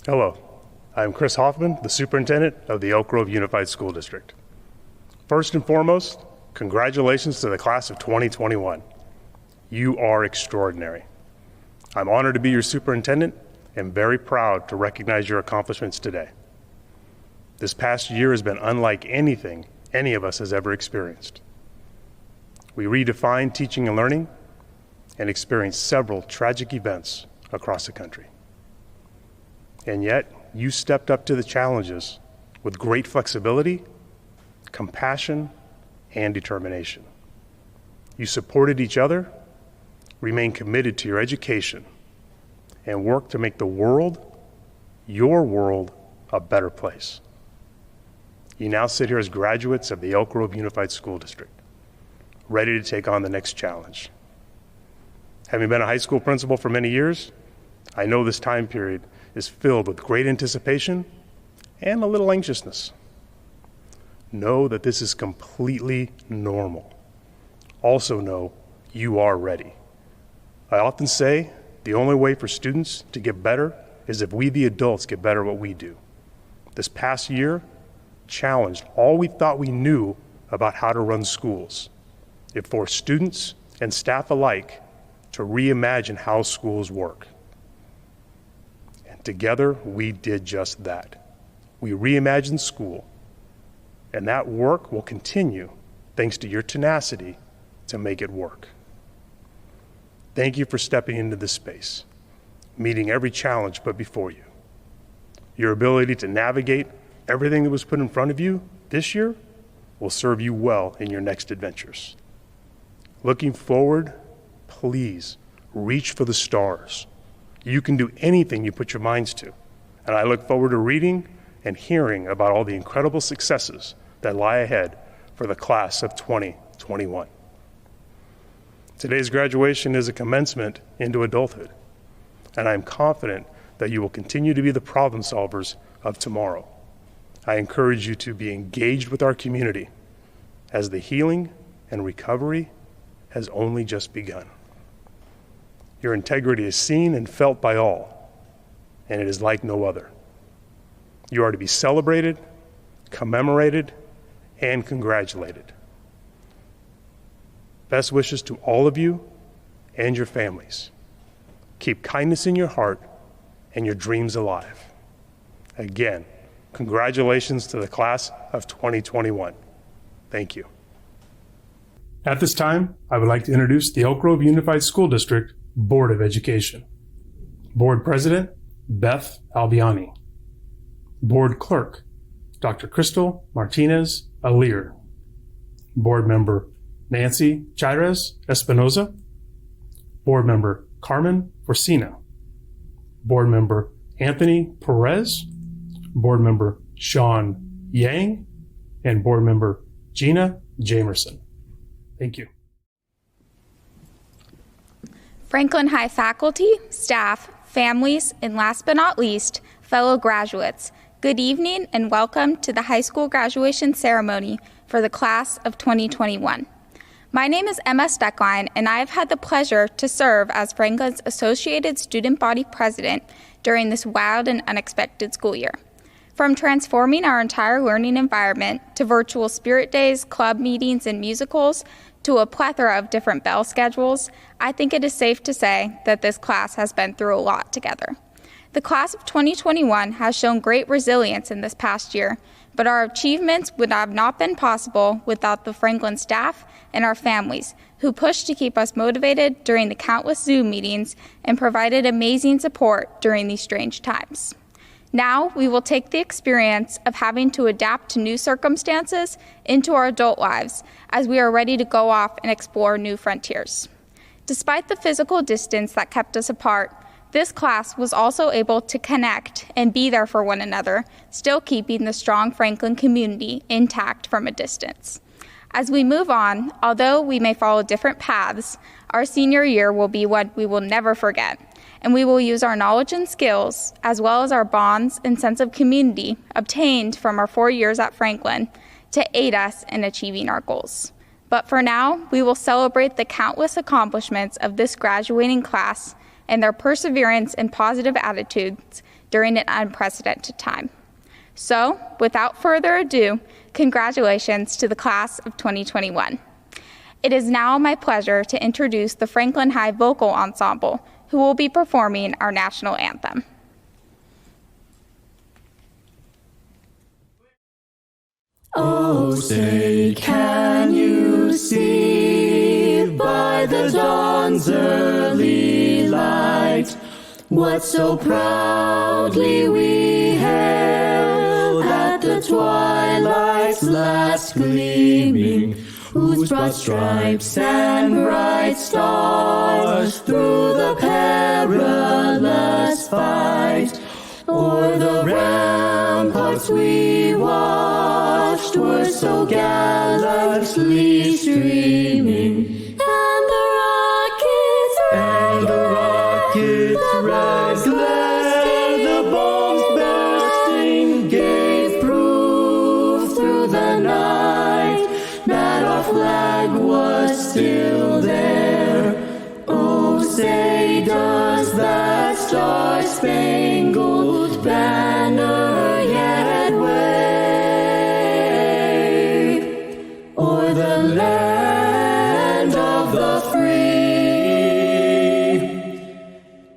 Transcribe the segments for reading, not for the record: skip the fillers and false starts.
Hello, I'm Chris Hoffman, the superintendent of the Elk Grove Unified School District. First and foremost, congratulations to the class of 2021. You are extraordinary. I'm honored to be your superintendent and very proud to recognize your accomplishments today. This past year has been unlike anything any of us has ever experienced. We redefined teaching and learning and experienced several tragic events across the country. And yet, you stepped up to the challenges with great flexibility, compassion, and determination. You supported each other, remained committed to your education, and worked to make the world, your world, a better place. You now sit here as graduates of the Elk Grove Unified School District, ready to take on the next challenge. Having been a high school principal for many years, I know this time period is filled with great anticipation and a little anxiousness. Know that this is completely normal. Also know you are ready. I often say the only way for students to get better is if we, the adults, get better at what we do. This past year challenged all we thought we knew about how to run schools. It forced students and staff alike to reimagine how schools work. Together, we did just that. We reimagined school, and that work will continue thanks to your tenacity to make it work. Thank you for stepping into this space, meeting every challenge put before you. Your ability to navigate everything that was put in front of you this year will serve you well in your next adventures. Looking forward, please reach for the stars. You can do anything you put your minds to, and I look forward to reading and hearing about all the incredible successes that lie ahead for the class of 2021. Today's graduation is a commencement into adulthood, and I'm confident that you will continue to be the problem solvers of tomorrow. I encourage you to be engaged with our community as the healing and recovery has only just begun. Your integrity is seen and felt by all, and it is like no other. You are to be celebrated, commemorated, and congratulated. Best wishes to all of you and your families. Keep kindness in your heart and your dreams alive. Again, congratulations to the class of 2021. Thank you. At this time, I would like to introduce the Elk Grove Unified School District Board of Education. Board President, Beth Albiani. Board Clerk, Dr. Crystal Martinez Alir. Board Member, Nancy Chairez Espinoza. Board Member, Carmen Forcina. Board Member, Anthony Perez. Board Member, Sean Yang. And Board Member, Gina Jamerson. Thank you. Franklin High faculty, staff, families, and last but not least, fellow graduates, good evening and welcome to the high school graduation ceremony for the class of 2021. My name is Emma Steckline, and I have had the pleasure to serve as Franklin's Associated Student Body President during this wild and unexpected school year. From transforming our entire learning environment to virtual spirit days, club meetings, and musicals, to a plethora of different bell schedules, I think it is safe to say that this class has been through a lot together. The class of 2021 has shown great resilience in this past year, but our achievements would have not been possible without the Franklin staff and our families, who pushed to keep us motivated during the countless Zoom meetings and provided amazing support during these strange times. Now, we will take the experience of having to adapt to new circumstances into our adult lives as we are ready to go off and explore new frontiers. Despite the physical distance that kept us apart, this class was also able to connect and be there for one another, still keeping the strong Franklin community intact from a distance. As we move on, although we may follow different paths, our senior year will be one we will never forget, and we will use our knowledge and skills, as well as our bonds and sense of community obtained from our 4 years at Franklin, to aid us in achieving our goals. But for now, we will celebrate the countless accomplishments of this graduating class and their perseverance and positive attitudes during an unprecedented time. So, without further ado, congratulations to the class of 2021. It is now my pleasure to introduce the Franklin High Vocal Ensemble, who will be performing our national anthem. Oh, say, can you see by the dawn's early light what so proudly we hailed at the twilight's last gleaming, whose broad stripes and bright stars through the perilous fight o'er the ramparts we watched were so gallantly streaming, and the rockets red glare, the bombs bursting gave proof through the night that our flag was still there. Oh, say, does that star-spangled banner yet wave o'er the land of the free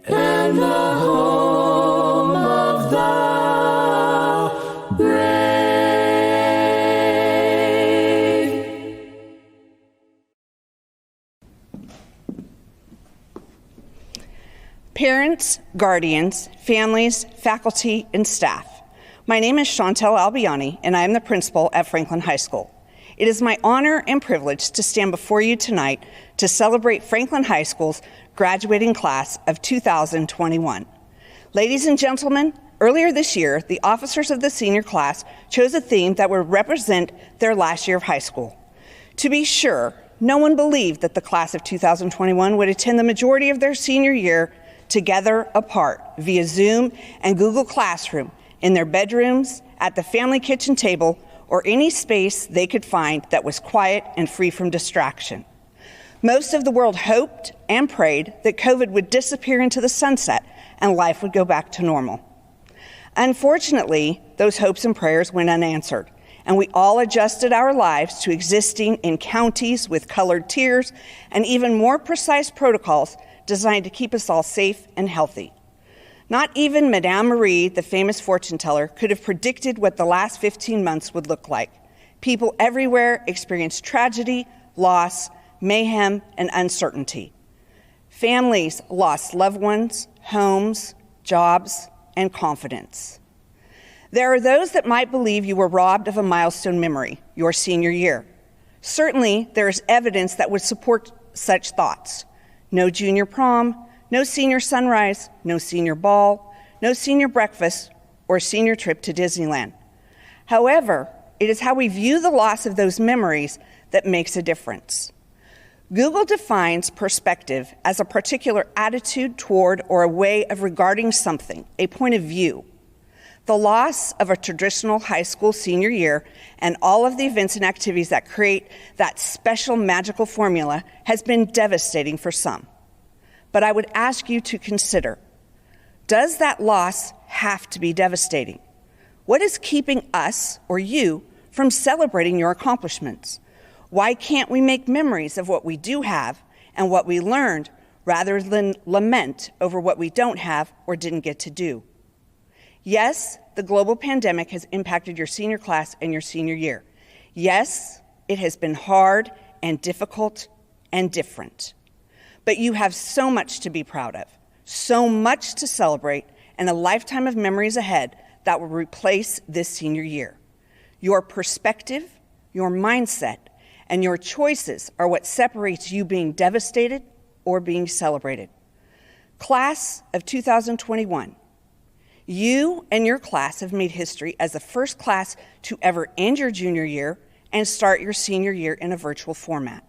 and the home of the brave? Parents, guardians, families, faculty, and staff. My name is Chantel Albiani, and I am the principal at Franklin High School. It is my honor and privilege to stand before you tonight to celebrate Franklin High School's graduating class of 2021. Ladies and gentlemen, earlier this year, the officers of the senior class chose a theme that would represent their last year of high school. To be sure, no one believed that the class of 2021 would attend the majority of their senior year together apart via Zoom and Google Classroom in their bedrooms, at the family kitchen table, or any space they could find that was quiet and free from distraction. Most of the world hoped and prayed that COVID would disappear into the sunset and life would go back to normal. Unfortunately, those hopes and prayers went unanswered, and we all adjusted our lives to existing in counties with colored tiers and even more precise protocols designed to keep us all safe and healthy. Not even Madame Marie, the famous fortune teller, could have predicted what the last 15 months would look like. People everywhere experienced tragedy, loss, mayhem, and uncertainty. Families lost loved ones, homes, jobs, and confidence. There are those that might believe you were robbed of a milestone memory, your senior year. Certainly, there is evidence that would support such thoughts. No junior prom, no senior sunrise, no senior ball, no senior breakfast, or senior trip to Disneyland. However, it is how we view the loss of those memories that makes a difference. Google defines perspective as a particular attitude toward or a way of regarding something, a point of view. The loss of a traditional high school senior year and all of the events and activities that create that special magical formula has been devastating for some. But I would ask you to consider, does that loss have to be devastating? What is keeping us or you from celebrating your accomplishments? Why can't we make memories of what we do have and what we learned rather than lament over what we don't have or didn't get to do? Yes, the global pandemic has impacted your senior class and your senior year. Yes, it has been hard and difficult and different. But you have so much to be proud of, so much to celebrate, and a lifetime of memories ahead that will replace this senior year. Your perspective, your mindset, and your choices are what separates you being devastated or being celebrated. Class of 2021, you and your class have made history as the first class to ever end your junior year and start your senior year in a virtual format.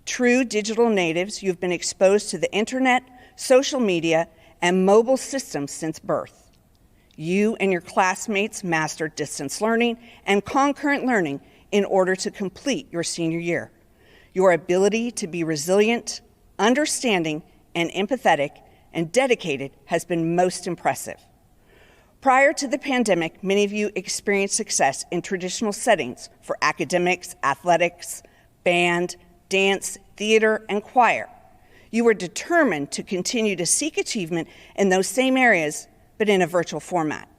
True digital natives, you've been exposed to the internet, social media, and mobile systems since birth. You and your classmates mastered distance learning and concurrent learning in order to complete your senior year. Your ability to be resilient, understanding, and empathetic and dedicated has been most impressive. Prior to the pandemic, many of you experienced success in traditional settings for academics, athletics, band, dance, theater, and choir. You were determined to continue to seek achievement in those same areas, but in a virtual format.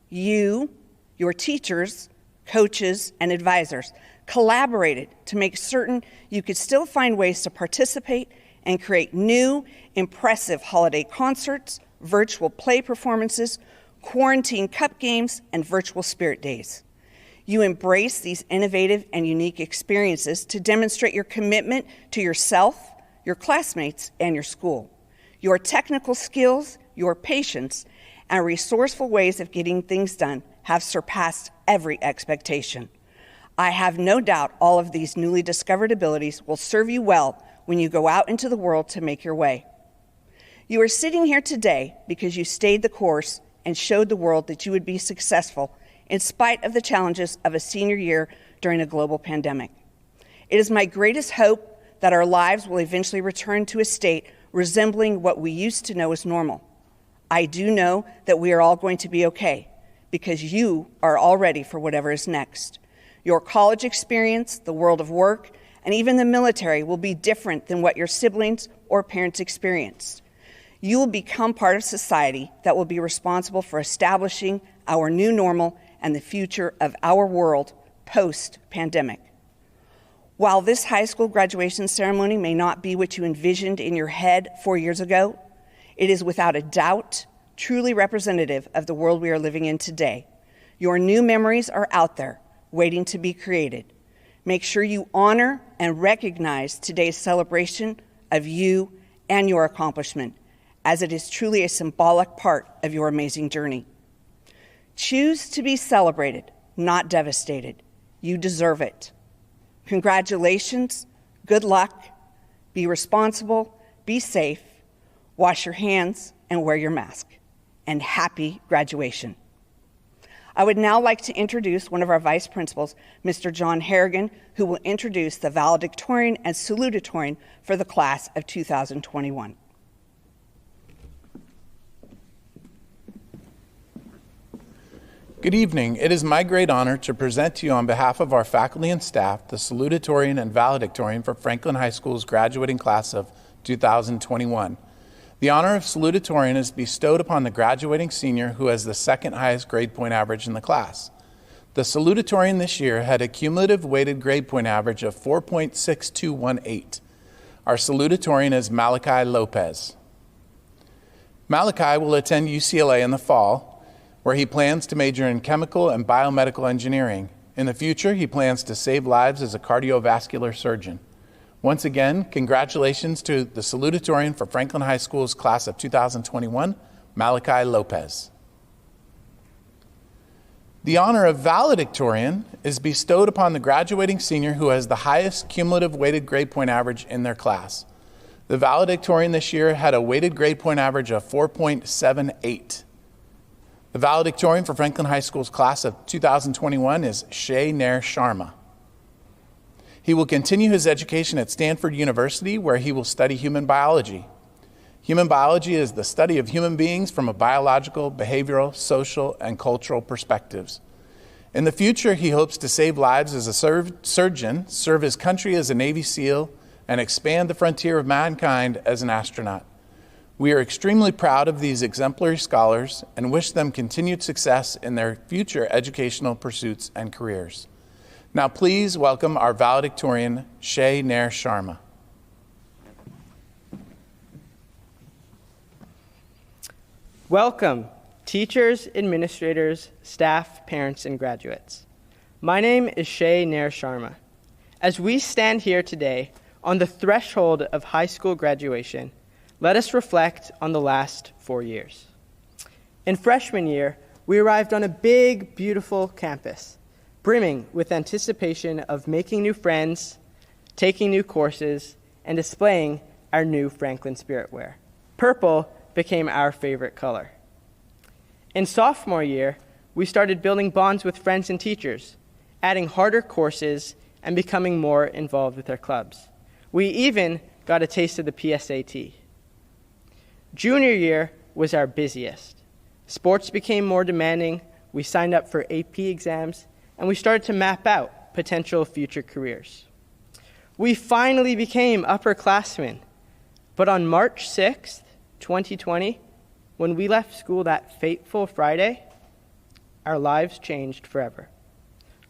You, your teachers, coaches, and advisors collaborated to make certain you could still find ways to participate and create new, impressive holiday concerts, virtual play performances, quarantine cup games, and virtual spirit days. You embrace these innovative and unique experiences to demonstrate your commitment to yourself, your classmates, and your school. Your technical skills, your patience, and resourceful ways of getting things done have surpassed every expectation. I have no doubt all of these newly discovered abilities will serve you well when you go out into the world to make your way. You are sitting here today because you stayed the course and showed the world that you would be successful in spite of the challenges of a senior year during a global pandemic. It is my greatest hope that our lives will eventually return to a state resembling what we used to know as normal. I do know that we are all going to be okay because you are all ready for whatever is next. Your college experience, the world of work, and even the military will be different than what your siblings or parents experienced. You will become part of society that will be responsible for establishing our new normal and the future of our world post-pandemic. While this high school graduation ceremony may not be what you envisioned in your head 4 years ago, it is without a doubt truly representative of the world we are living in today. Your new memories are out there, waiting to be created. Make sure you honor and recognize today's celebration of you and your accomplishment, as it is truly a symbolic part of your amazing journey. Choose to be celebrated, not devastated. You deserve it. Congratulations, good luck, be responsible, be safe, wash your hands, and wear your mask. And happy graduation. I would now like to introduce one of our vice principals, Mr. John Harrigan, who will introduce the valedictorian and salutatorian for the class of 2021. Good evening. It is my great honor to present to you on behalf of our faculty and staff the salutatorian and valedictorian for Franklin High School's graduating class of 2021. The honor of salutatorian is bestowed upon the graduating senior who has the second highest grade point average in the class. The salutatorian this year had a cumulative weighted grade point average of 4.6218. Our salutatorian is Malachi Lopez. Malachi will attend UCLA in the fall, where he plans to major in chemical and biomedical engineering. In the future, he plans to save lives as a cardiovascular surgeon. Once again, congratulations to the salutatorian for Franklin High School's class of 2021, Malachi Lopez. The honor of valedictorian is bestowed upon the graduating senior who has the highest cumulative weighted grade point average in their class. The valedictorian this year had a weighted grade point average of 4.78. The valedictorian for Franklin High School's class of 2021 is Shay Nair Sharma. He will continue his education at Stanford University, where he will study human biology. Human biology is the study of human beings from a biological, behavioral, social, and cultural perspectives. In the future, he hopes to save lives as a surgeon, serve his country as a Navy SEAL, and expand the frontier of mankind as an astronaut. We are extremely proud of these exemplary scholars and wish them continued success in their future educational pursuits and careers. Now please welcome our valedictorian, Shay Nair Sharma. Welcome, teachers, administrators, staff, parents, and graduates. My name is Shay Nair Sharma. As we stand here today on the threshold of high school graduation, let us reflect on the last 4 years. In freshman year, we arrived on a big, beautiful campus, brimming with anticipation of making new friends, taking new courses, and displaying our new Franklin spirit wear. Purple became our favorite color. In sophomore year, we started building bonds with friends and teachers, adding harder courses, and becoming more involved with our clubs. We even got a taste of the PSAT. Junior year was our busiest. Sports became more demanding, we signed up for AP exams, and we started to map out potential future careers. We finally became upperclassmen, but on March 6th, 2020, when we left school that fateful Friday, our lives changed forever.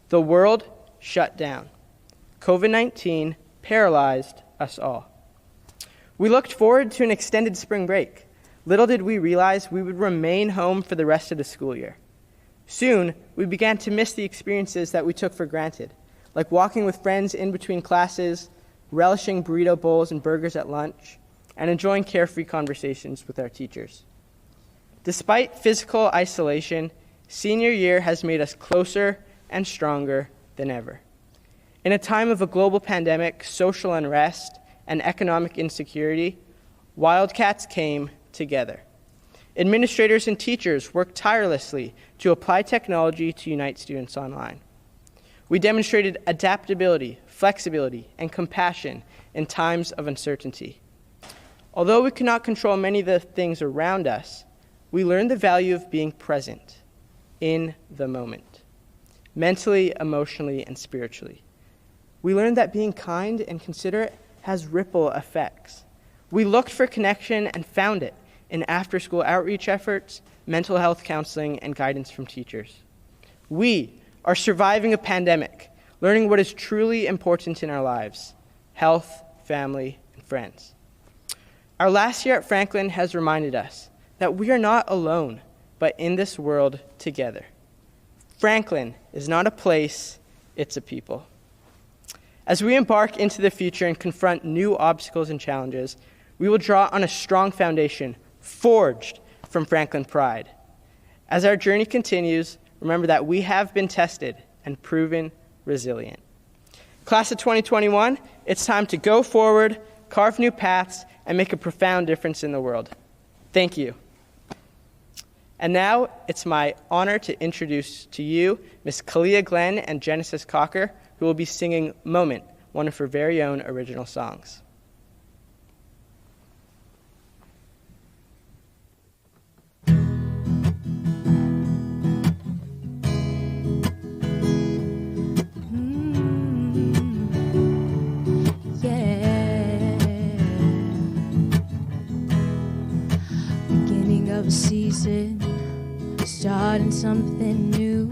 The world shut down. COVID-19 paralyzed us all. We looked forward to an extended spring break. Little did we realize we would remain home for the rest of the school year. Soon, we began to miss the experiences that we took for granted, like walking with friends in between classes, relishing burrito bowls and burgers at lunch, and enjoying carefree conversations with our teachers. Despite physical isolation, senior year has made us closer and stronger than ever. In a time of a global pandemic, social unrest, and economic insecurity, Wildcats came together. Administrators and teachers worked tirelessly to apply technology to unite students online. We demonstrated adaptability, flexibility, and compassion in times of uncertainty. Although we could not control many of the things around us, we learned the value of being present in the moment, mentally, emotionally, and spiritually. We learned that being kind and considerate has ripple effects. We looked for connection and found it in after-school outreach efforts, mental health counseling, and guidance from teachers. We are surviving a pandemic, learning what is truly important in our lives: health, family, and friends. Our last year at Franklin has reminded us that we are not alone, but in this world together. Franklin is not a place, it's a people. As we embark into the future and confront new obstacles and challenges, we will draw on a strong foundation forged from Franklin pride. As our journey continues, remember that we have been tested and proven resilient. Class of 2021, it's time to go forward, carve new paths, and make a profound difference in the world. Thank you. And now it's my honor to introduce to you Ms. Kalia Glenn and Genesis Cocker, who will be singing Moment, one of her very own original songs. Of a season, starting something new.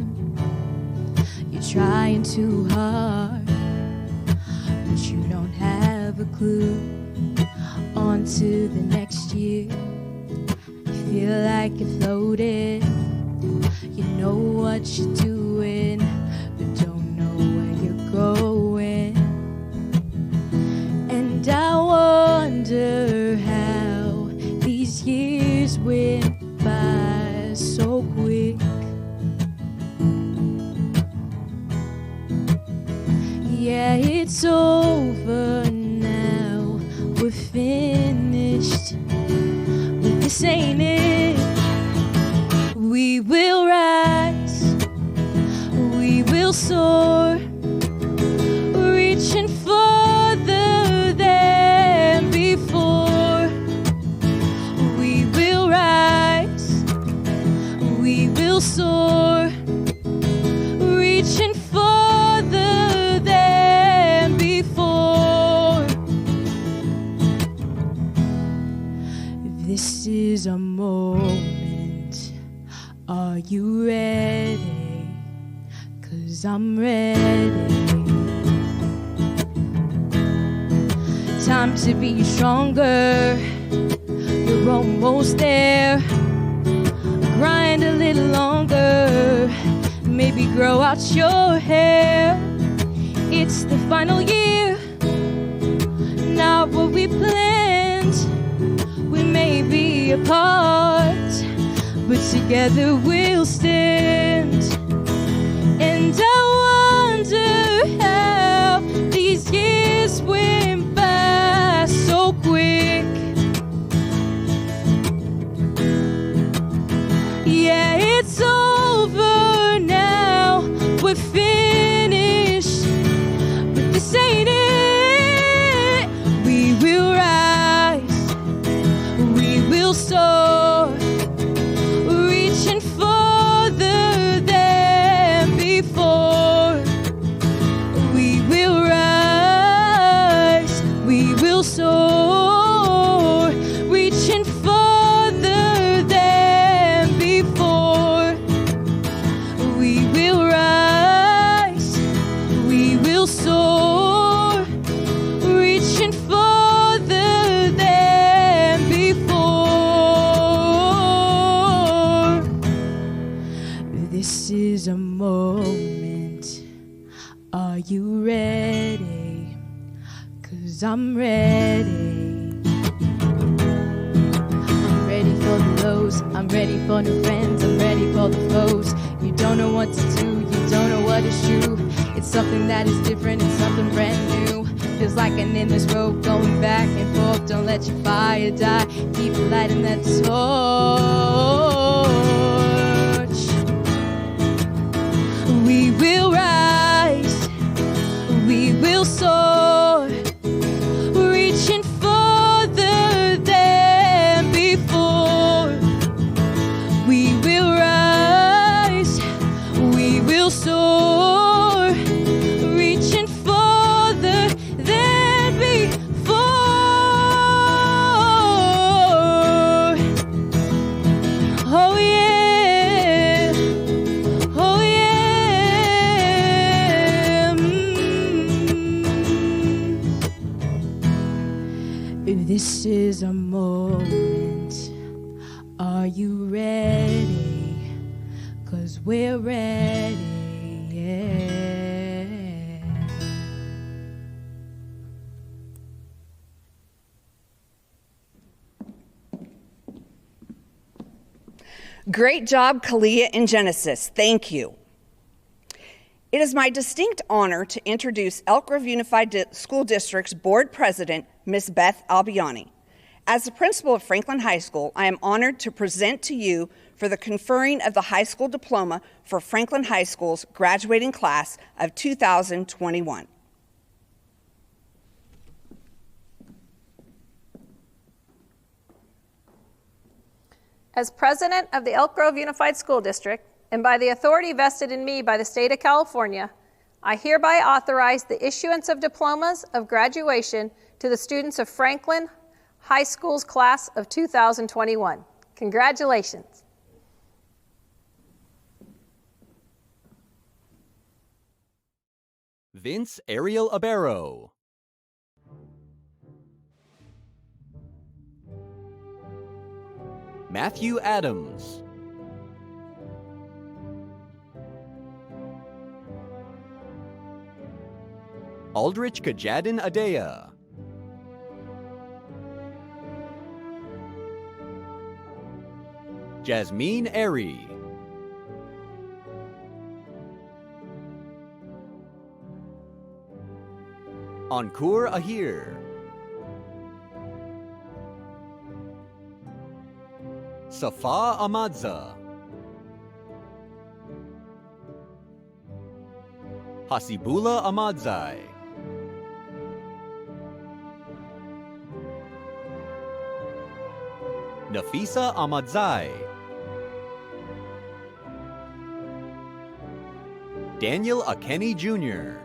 You're trying too hard, but you don't have a clue. On to the next year. You feel like you're floating. You know what you're doing, but don't know where you're going. And I wonder how these years went by so quick. Yeah, it's over now. We're finished, but this ain't it. We will rise, we will soar, reaching further than before. We will rise, we will soar, reaching further than before. This is a moment. Are you ready? 'Cause I'm ready. Time to be stronger. You're almost there. Grind a little longer. Maybe grow out your hair. It's the final year. Not what we planned. We may be apart, but together we'll stand. And I wonder how these years went by so quick. Yeah, it's over now. We're finished, but this ain't it. We will rise, we will soar, reach This is a moment. Are you ready? 'Cause I'm ready. I'm ready for the lows. I'm ready for new friends. I'm ready for the foes. You don't know what to do. You don't know what is true. It's something that is different. It's something brand new. Feels like an endless road going back and forth. Don't let your fire die. Keep lighting that torch. We will rise. We will soar. Reaching further than before. We will rise. We will soar. Reaching further than before. Oh yeah. Oh yeah. This is a moment. Are you ready? 'Cause we're ready. Yeah. Great job, Kalia and Genesis. Thank you. It is my distinct honor to introduce Elk Grove Unified School District's Board President, Ms. Beth Albiani. As the principal of Franklin High School, I am honored to present to you for the conferring of the high school diploma for Franklin High School's graduating class of 2021. As president of the Elk Grove Unified School District, and by the authority vested in me by the state of California, I hereby authorize the issuance of diplomas of graduation to the students of Franklin High School's class of 2021. Congratulations. Vince Ariel ABERO. Matthew Adams. Aldrich Kajadin Adea. Jasmine Airy. Ankur Ahir. Safa Amadza. Hasibullah Ahmadzai. Nafisa Ahmadzai. Daniel Akeni Jr.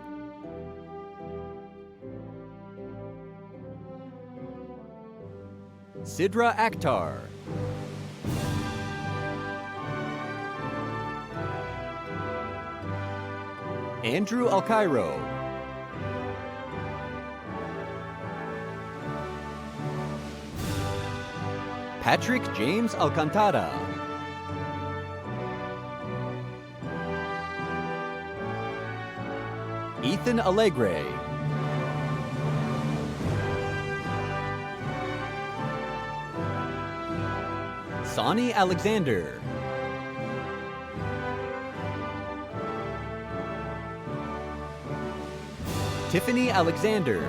Sidra Akhtar. Andrew Alcairo. Patrick James Alcantara. Ethan Allegre. Sonny Alexander. Tiffany Alexander.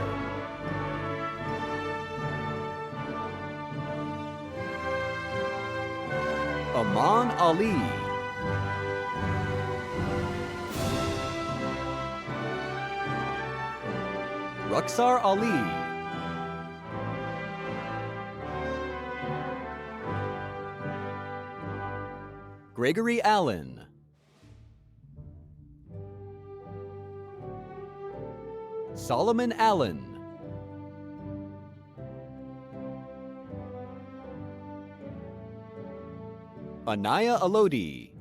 Aman Ali. Ruxar Ali. Gregory Allen. Solomon Allen. Anaya Alodi.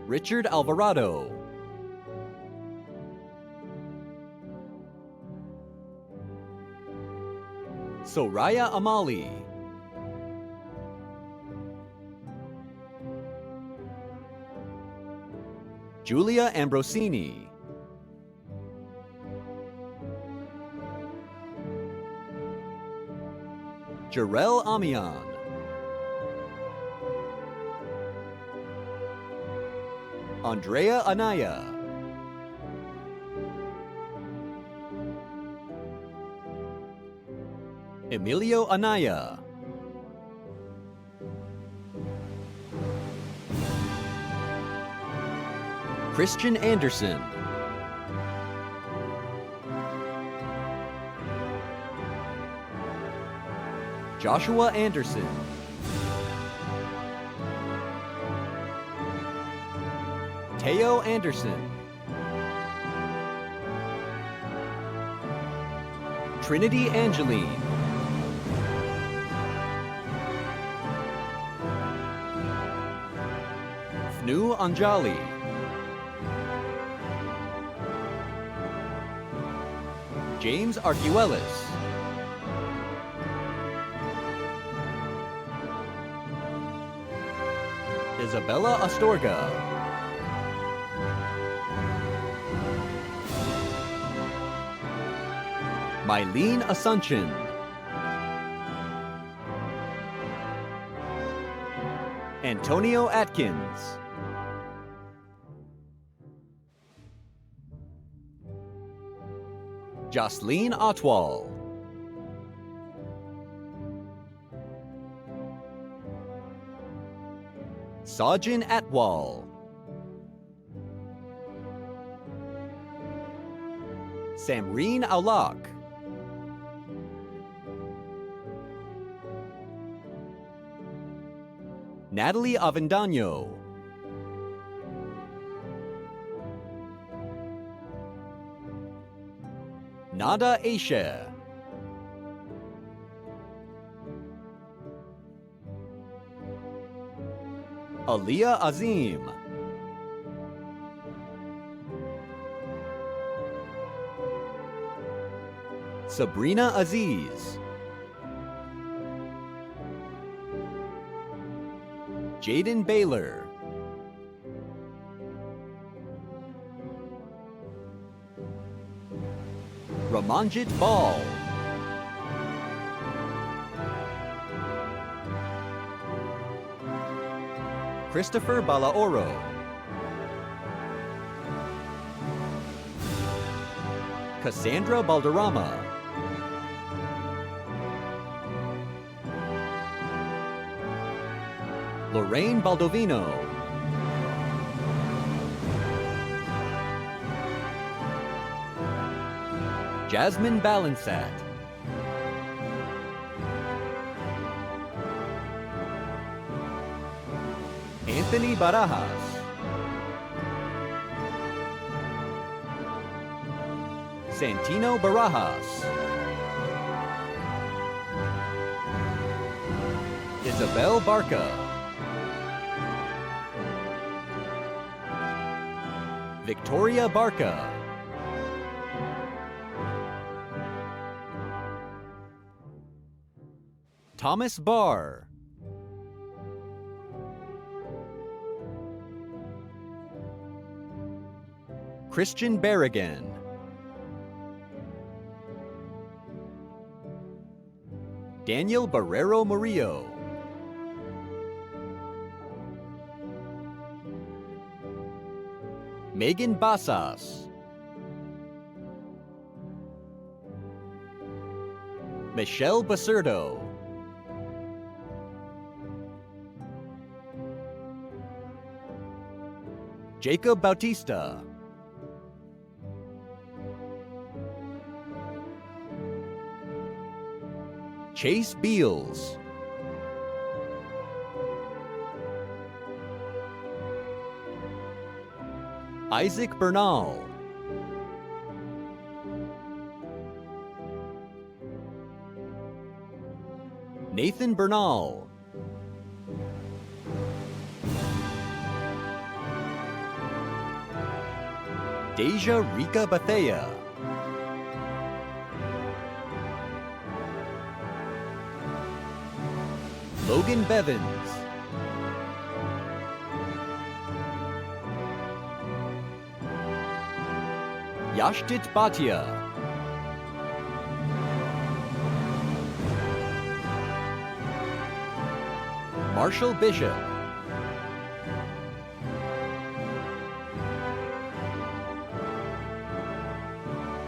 Richard Alvarado. Soraya Amali. Julia Ambrosini, Jarell Amian, Andrea Anaya, Emilio Anaya, Christian Anderson, Joshua Anderson, Teo Anderson, Trinity Angeline, Fnu Anjali, James Arguelles, Isabella Astorga, Mylene Asuncion, Antonio Atkins, Jocelyn Otwal, Sajin Atwal, Samreen AULAKH, Natalie Avendano, Nada Aisha, Aliyah Azim, Sabrina Aziz, Jaden Baylor, Ramanjit Ball, Christopher Balaoro, Cassandra Balderama, Lorraine Baldovino, Jasmine Balansat, Anthony Barajas, Santino Barajas, Isabel Barca, Victoria Barca, Thomas Barr, Christian Berrigan, Daniel Barrero Murillo, Megan Basas, Michelle Basurto, Jacob Bautista, Chase Beals, Isaac Bernal, Nathan Bernal, Deja Rika Bethea, Logan Bevins, Yashtit Bhatia. Marshall Bishop.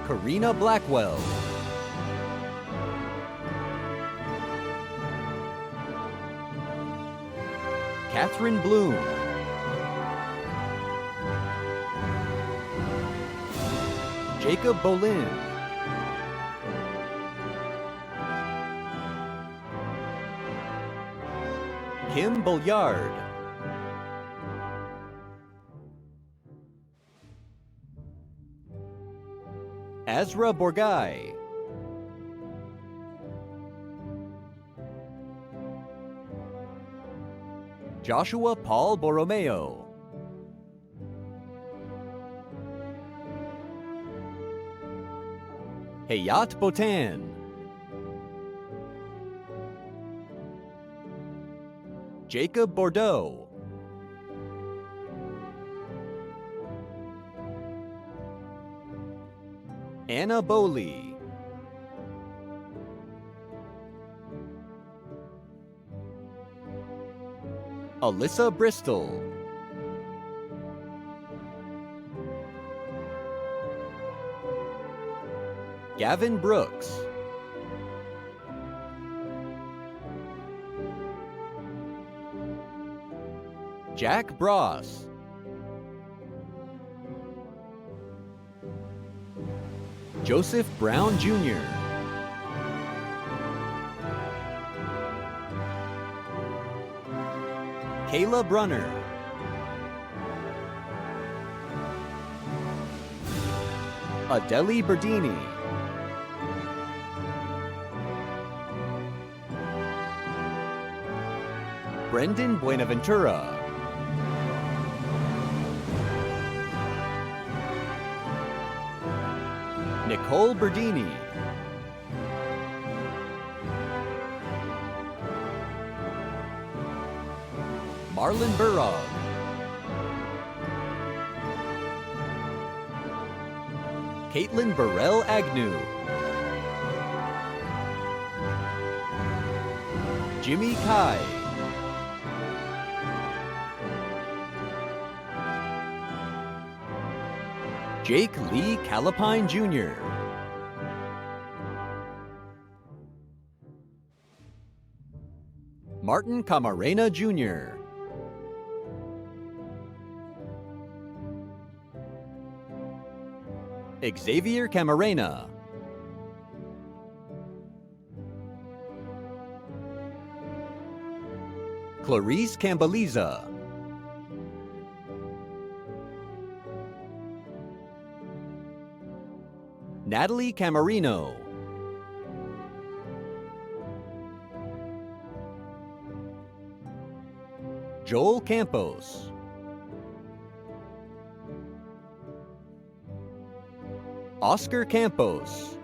Karina Blackwell. Catherine Bloom. Jacob Bolin. Kim Bolyard. Azra Borgai. Joshua Paul Borromeo. Hayat Botan. Jacob Bordeaux. Anna Bowley. Alyssa Bristol. Gavin Brooks. Jack Bross. Joseph Brown Jr. Kayla Brunner. Adeli Berdini. Brendan Buenaventura. Nicole Berdini. Marlon Burrog. Caitlin BURRELL-AGNEW. Jimmy Kai. Jake Lee Calapine Jr. Martin Camarena Jr. Xavier Camarena. Clarice Cambaliza. Natalie Camarino. Joel Campos. Oscar Campos.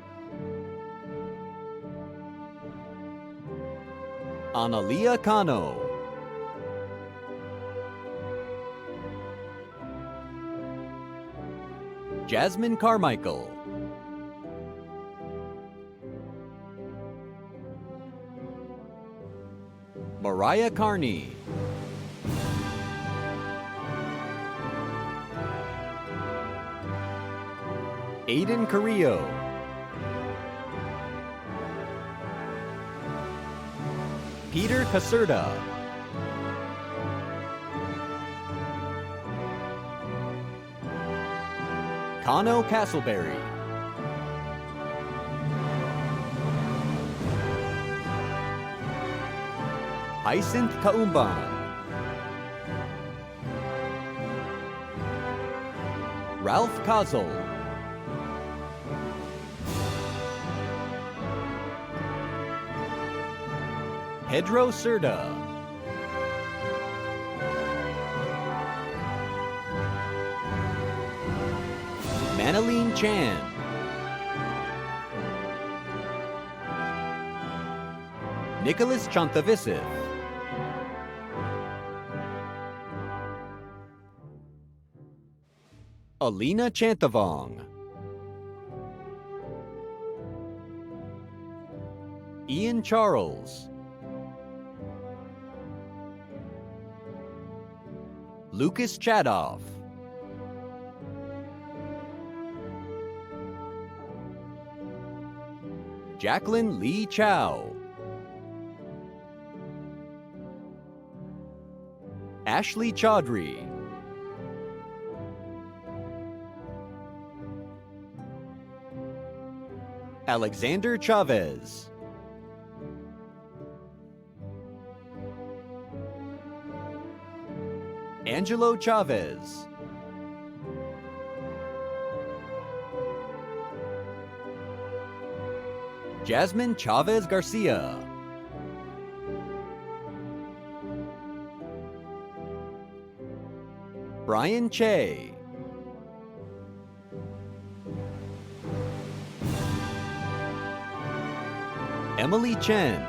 Analia Cano. Jasmine Carmichael. Mariah Carney. Aiden Carrillo. Peter CASERTA. Kano Castleberry. Hyacinth Kaumban. Ralph Kazel. Pedro Cerda. Manaline Chan. Nicholas Chanthavisith. Alina Chanthavong. Ian Charles, Lucas Chadoff, Jacqueline Lee Chow, Ashley Chaudhry, Alexander Chavez, Angelo Chavez, Jasmine Chavez Garcia, Brian Che, Emily Chen,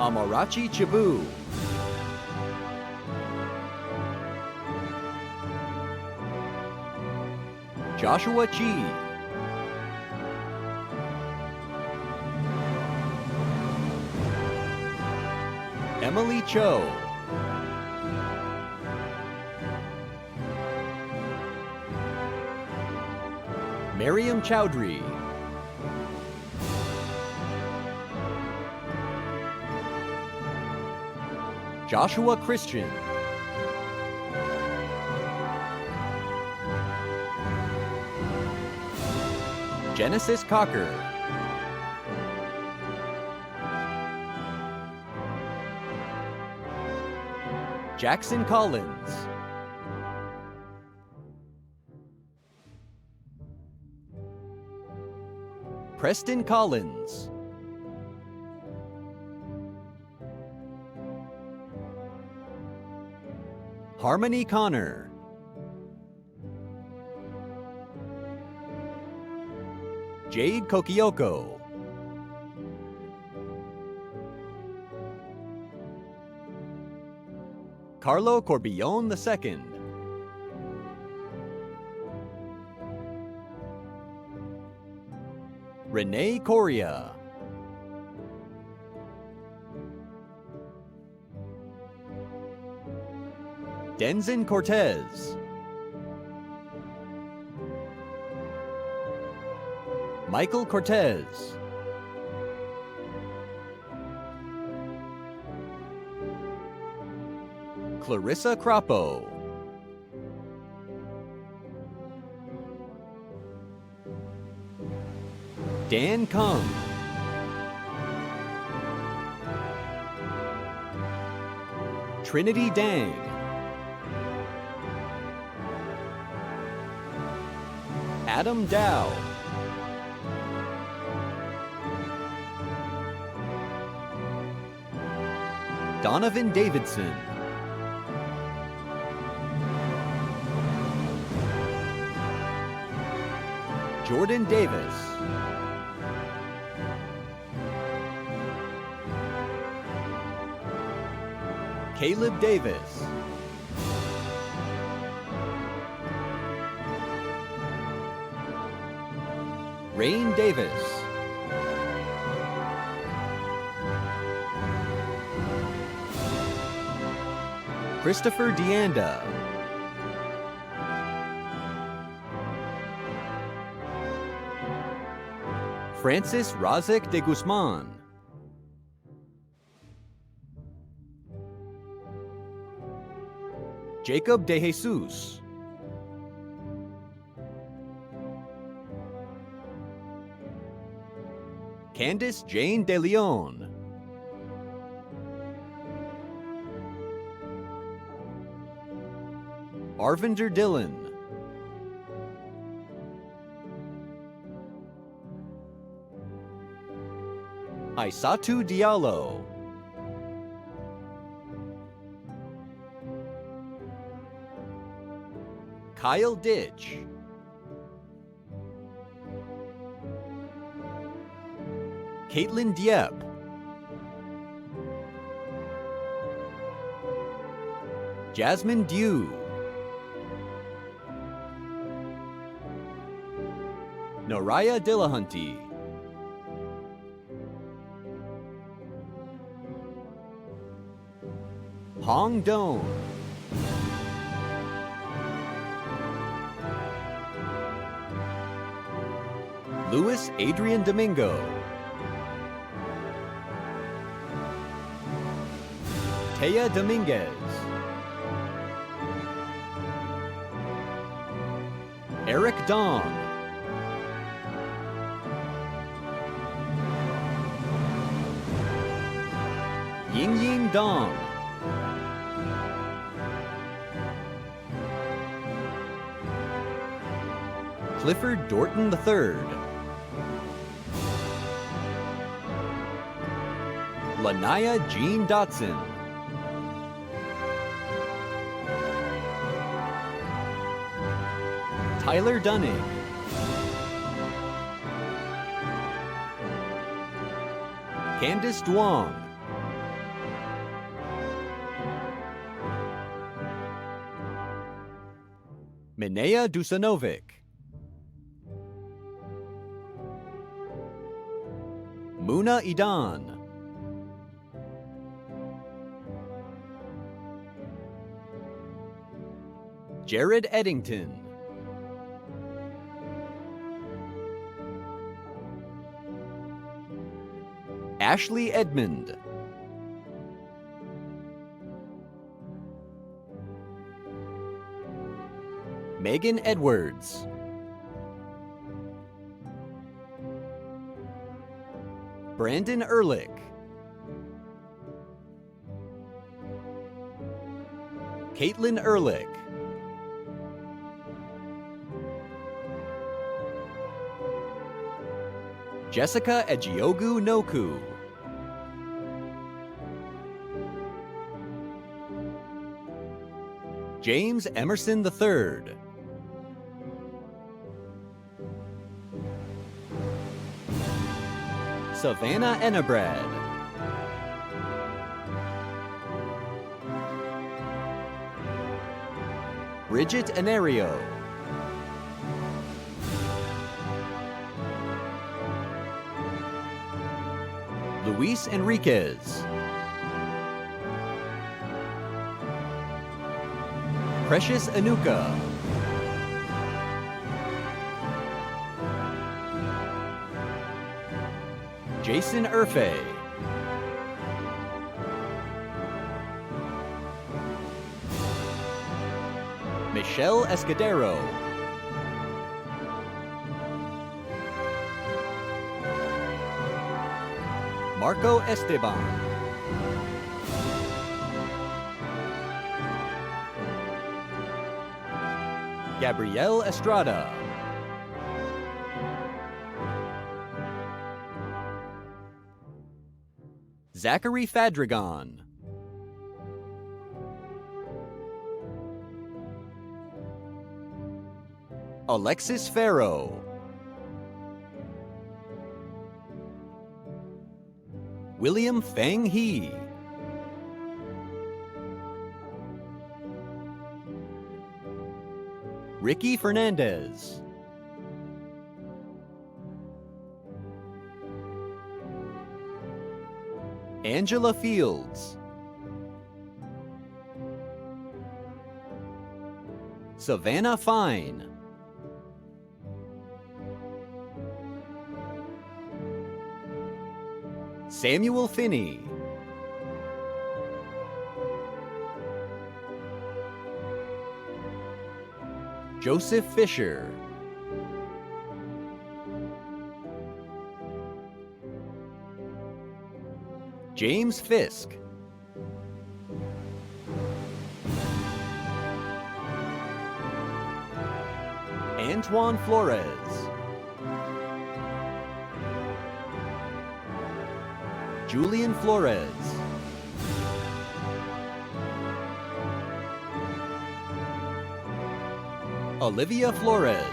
Amarachi Chibu, Joshua Chi, Emily Cho, Miriam Chowdhury, Joshua Christian, Genesis Cocker, Jackson Collins, Preston Collins, Harmony Connor, Jade Kokioko, Carlo Corbillon II, Renee Coria, Denzin Cortez, Michael Cortez, Clarissa Crapo, Dan Kung, Trinity Dang, Adam Dow, Donovan Davidson, Jordan Davis, Caleb Davis, Rain Davis, Christopher Deanda, Francis Razek de Guzman, Jacob de Jesus, Candice Jane de Leon, Arvinder Dillon, Aisatu Diallo, Kyle Ditch, Caitlin Dieppe, Jasmine Dew, Noraya Dillahunty, Hong Doan, Luis Adrian Domingo, Taya Dominguez, Eric Dong, Ying Ying Dong, Clifford Dorton III, LANYA-JEAN Dotson, Tyler Dunning, Candice Duong, Minea Dusanovic, Muna Idan, Jared Eddington, Ashley Edmond, Megan Edwards, Brandon Ehrlich, Caitlin Ehrlich, Jessica Ejiogu Noku, James Emerson III, Savannah Ennebrad, Bridget Anario, Luis Enriquez, Precious Anuka, Jason Urfe, Michelle Escudero, Marco Esteban, Gabrielle Estrada, Zachary Fadragon, Alexis Farrow, William Feng He, Ricky Fernandez, Angela Fields, Savannah Fine, Samuel Finney, Joseph Fisher, James Fisk, Antoine Flores, Julian Flores, Olivia Flores,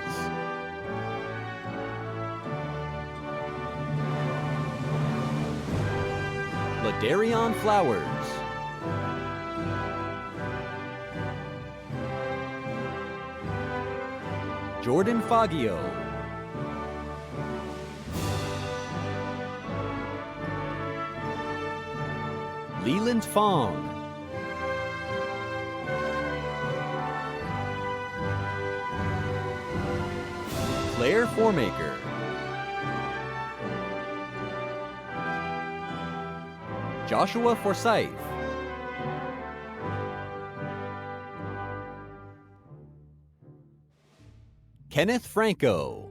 Ladarion Flowers, Jordan Faggio, Leland Fong, Claire Formaker, Joshua Forsyth, Kenneth Franco,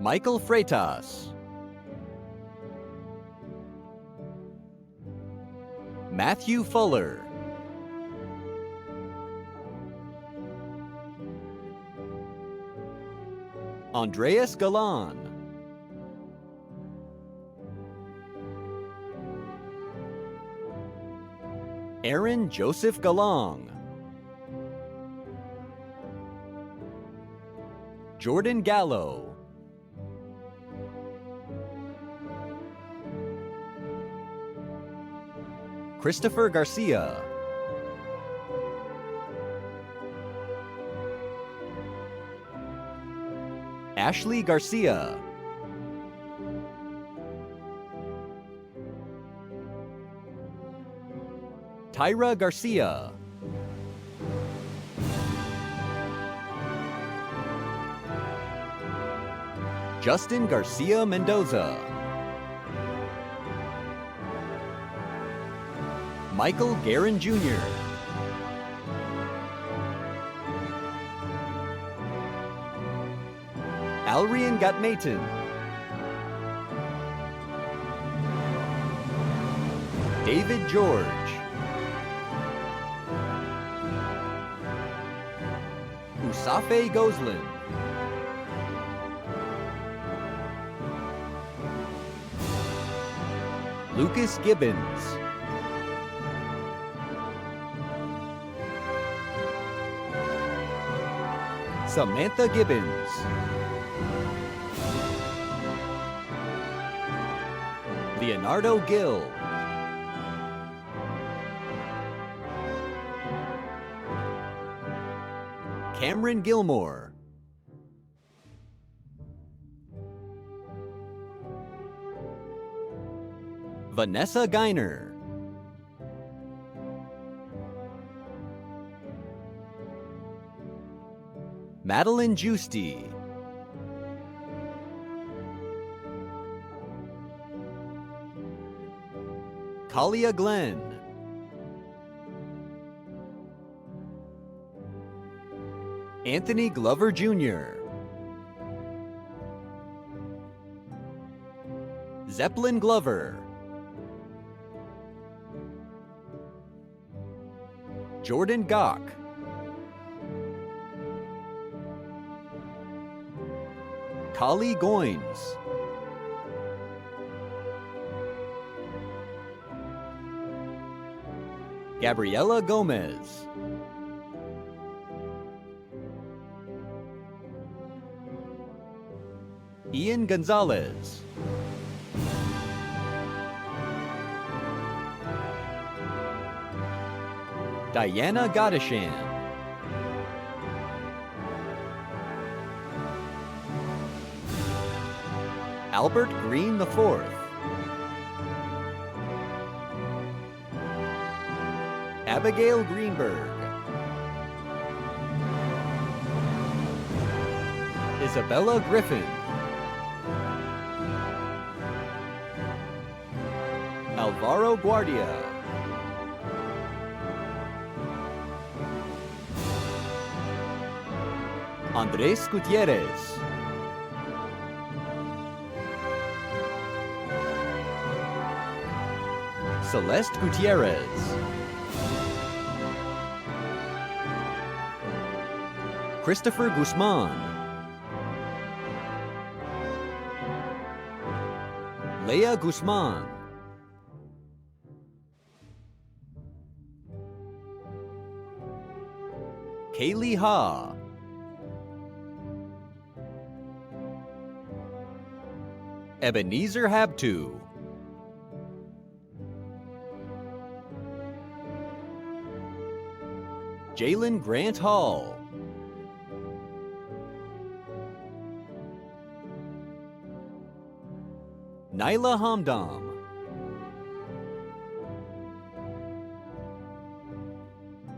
Michael Freitas, Matthew Fuller, Andreas Galan, Aaron Joseph Galong, Jordan Gallo, Christopher Garcia, Ashley Garcia, Tyra Garcia, Justin Garcia Mendoza, Michael Guerin Jr., Alrian Gatmaton, David George, Usafe Goslin, Lucas Gibbons, Samantha Gibbons, Leonardo Gill, Cameron Gilmore, Vanessa Geiner, Madeline Giusti, Kalia Glenn, Anthony Glover Jr., Zeppelin Glover, Jordan Gock, Kali Goins, Gabriela Gomez, Ian Gonzalez, Diana Godeshan, Albert Green IV, Abigail Greenberg, Isabella Griffin, Alvaro Guardia, Andres Gutierrez, Celeste Gutierrez, Christopher Guzman, Leah Guzman, Kaylee Ha, Ebenezer Habtu, Jalen Grant Hall, Naila Hamdam,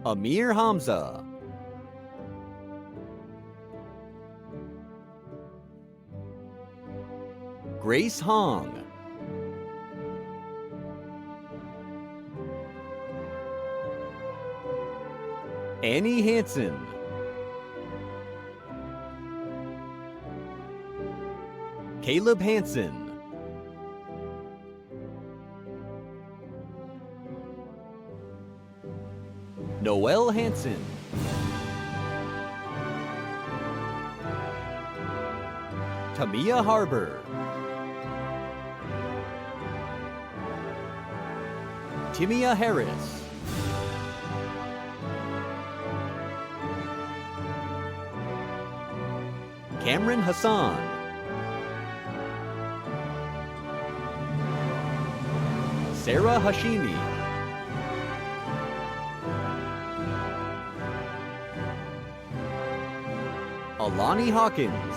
Amir Hamza, Grace Hong, Annie Hansen, Caleb Hansen, Noel Hansen, Tamia Harbor, Timia Harris, Cameron Hassan, Sarah Hashimi, Alani Hawkins,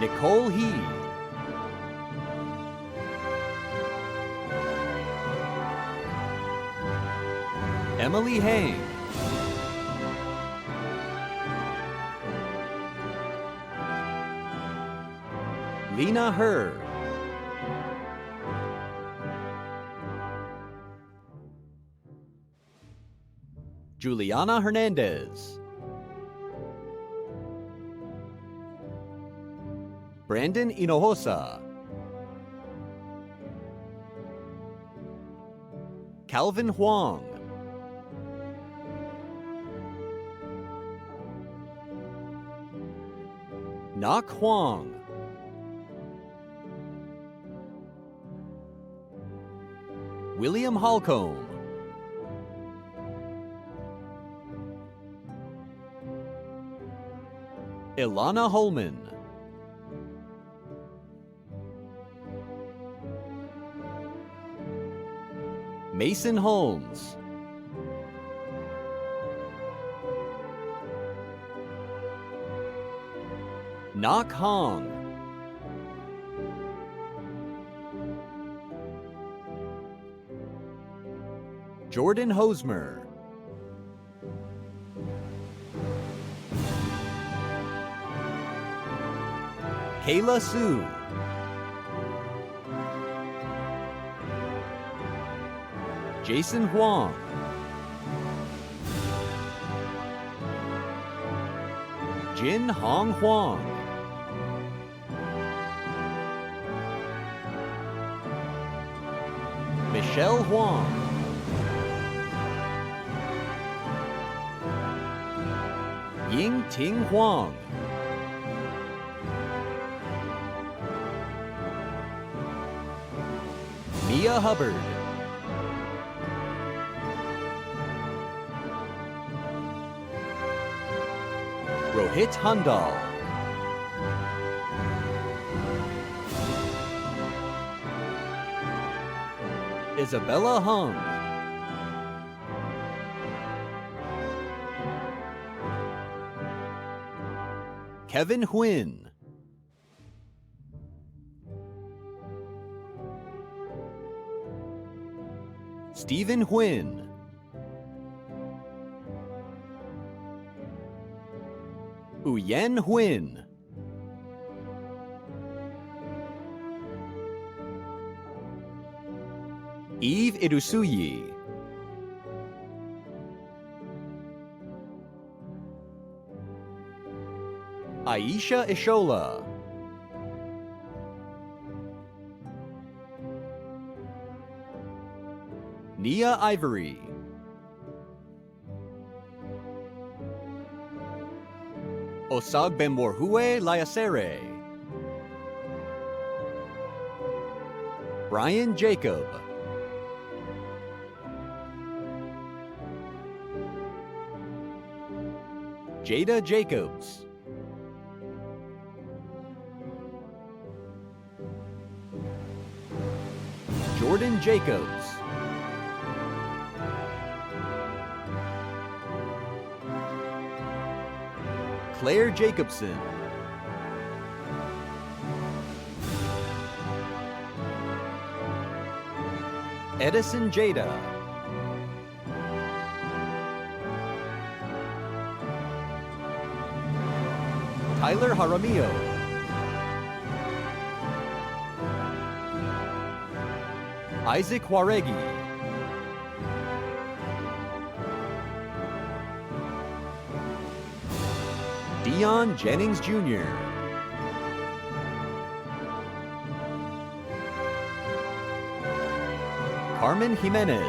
Nicole He, Emily Hang, Lena Herr, Juliana Hernandez, Brandon Hinojosa, Calvin Huang, Nak Huang, William Holcomb, Ilana Holman, Mason Holmes, Nak Hong, Jordan Hosmer, Kayla Sue, Jason Huang, Jin Hong Huang, Michelle Huang, Ying Ting Huang, Mia Hubbard, Rohit Handal, Isabella Hung, Kevin Huynh, Stephen Huynh, Uyen Huynh, Eve Idusuyi, Aisha Ishola, Nia Ivory, Osagbemborhue Layasere, Brian Jacob, Jada Jacobs, Jordan Jacobs, Claire Jacobson, Edison Jada, Tyler Jaramillo, Isaac Juaregi, Dion Jennings Jr., Carmen Jimenez,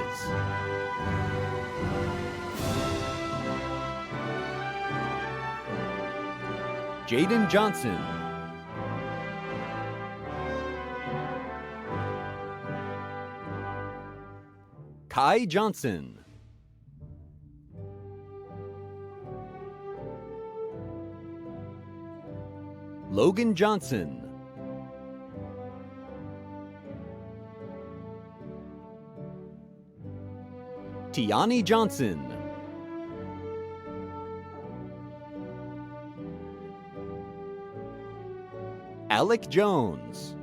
Jaden Johnson, Kai Johnson, Logan Johnson, Tiani Johnson, Alec Jones,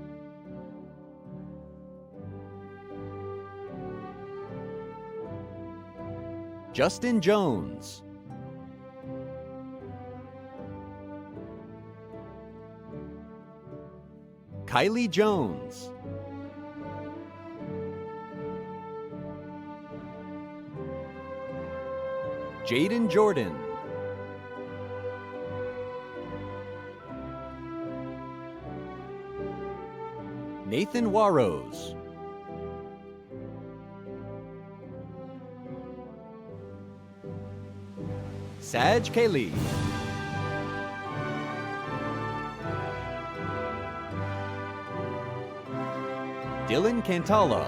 Justin Jones, Kylie Jones, Jaden Jordan, Nathan Warros, Saj Kaylee, Dylan Cantala,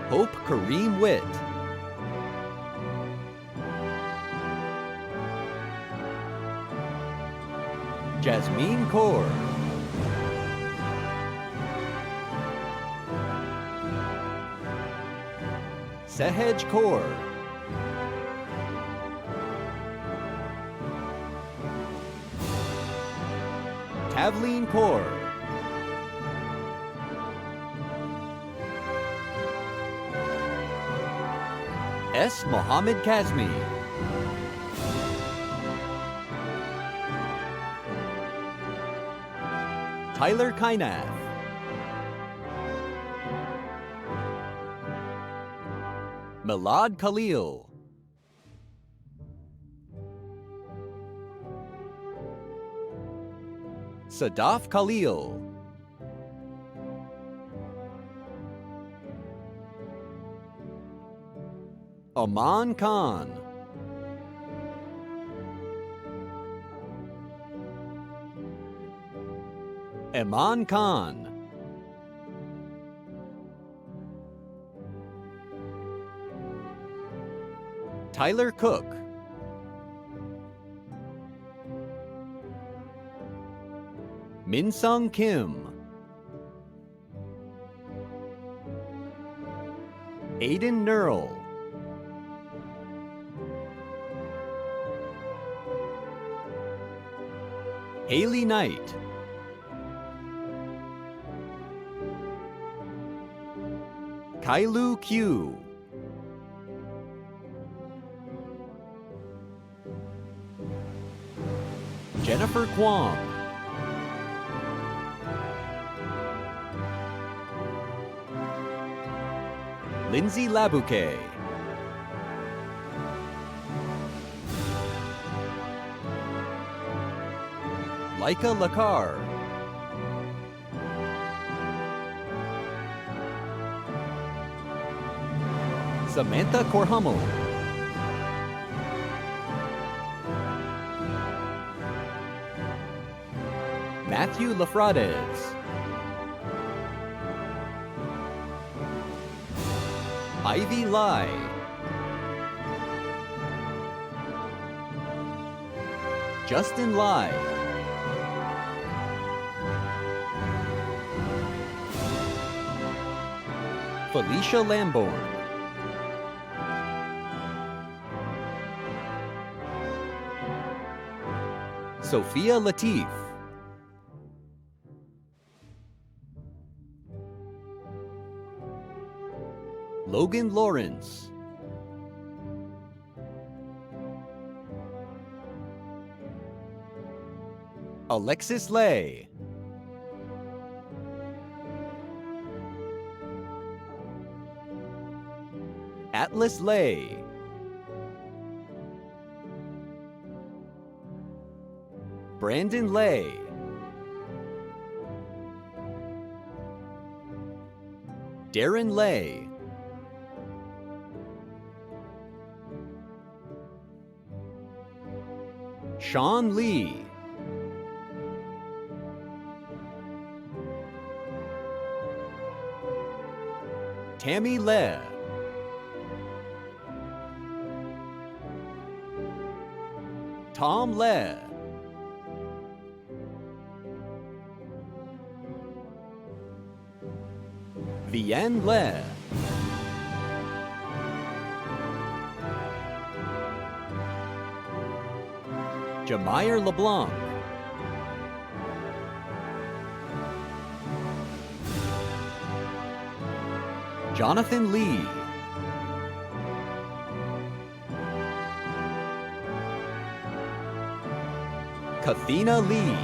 Hope Kareem Witt, Jasmine Kaur, Sehej Kaur, Tavleen Kaur, S. Mohammed Kazmi, Tyler Kainath, Milad Khalil, Sadaf Khalil, Aman Khan, Eman Khan, Tyler Cook, Minsung Kim, Aiden Nurl, Haley Knight, Kailu Q, Jennifer Kwong, Lindsay Labouquet, Laika Lakar, Samantha Corhummel, Matthew Lafrades, Ivy Lai, Justin Lai, Felicia Lamborn, Sophia Latif. Logan Lawrence. Alexis Lay. Atlas Lay. Brandon Lay. Darren Lay. Sean Lee. Tammy Le. Tom Le. Vienne Le. Jameyer LeBlanc. Jonathan Lee. Kathina Lee.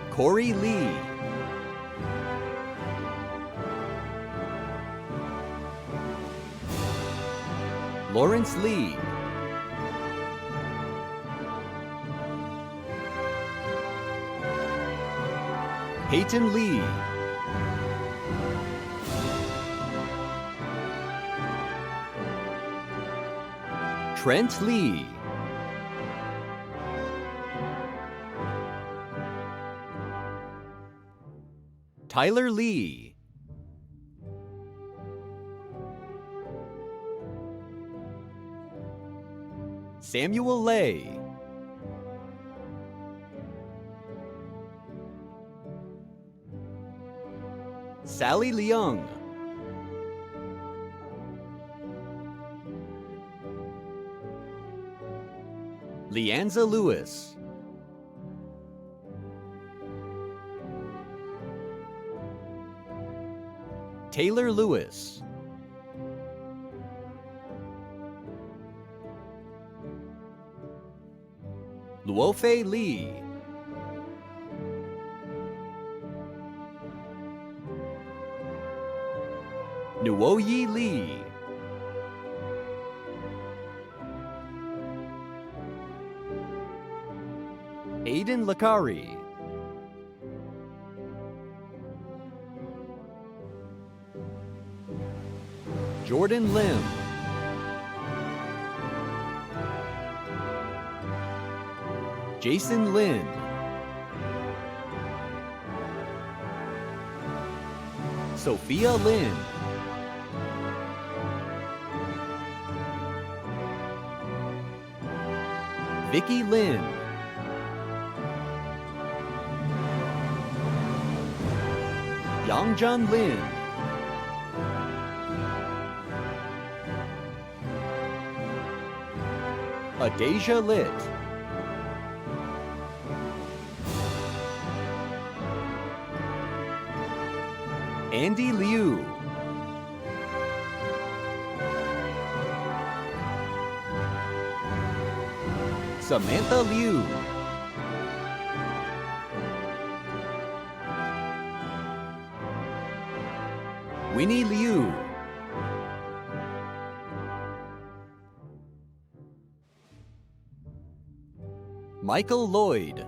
Corey Lee. Lawrence Lee. Peyton Lee. Trent Lee. Tyler Lee. Samuel Lay. Sally Leung. Leanza Lewis. Taylor Lewis. Luofei Lee. Nuoyi Lee. Aiden Lakari. Jordan Lim. Jason Lin. Sophia Lin. Vicky Lin. Yangjun Lin. Adasia Lit. Andy Liu. Samantha Liu. Winnie Liu. Michael Lloyd.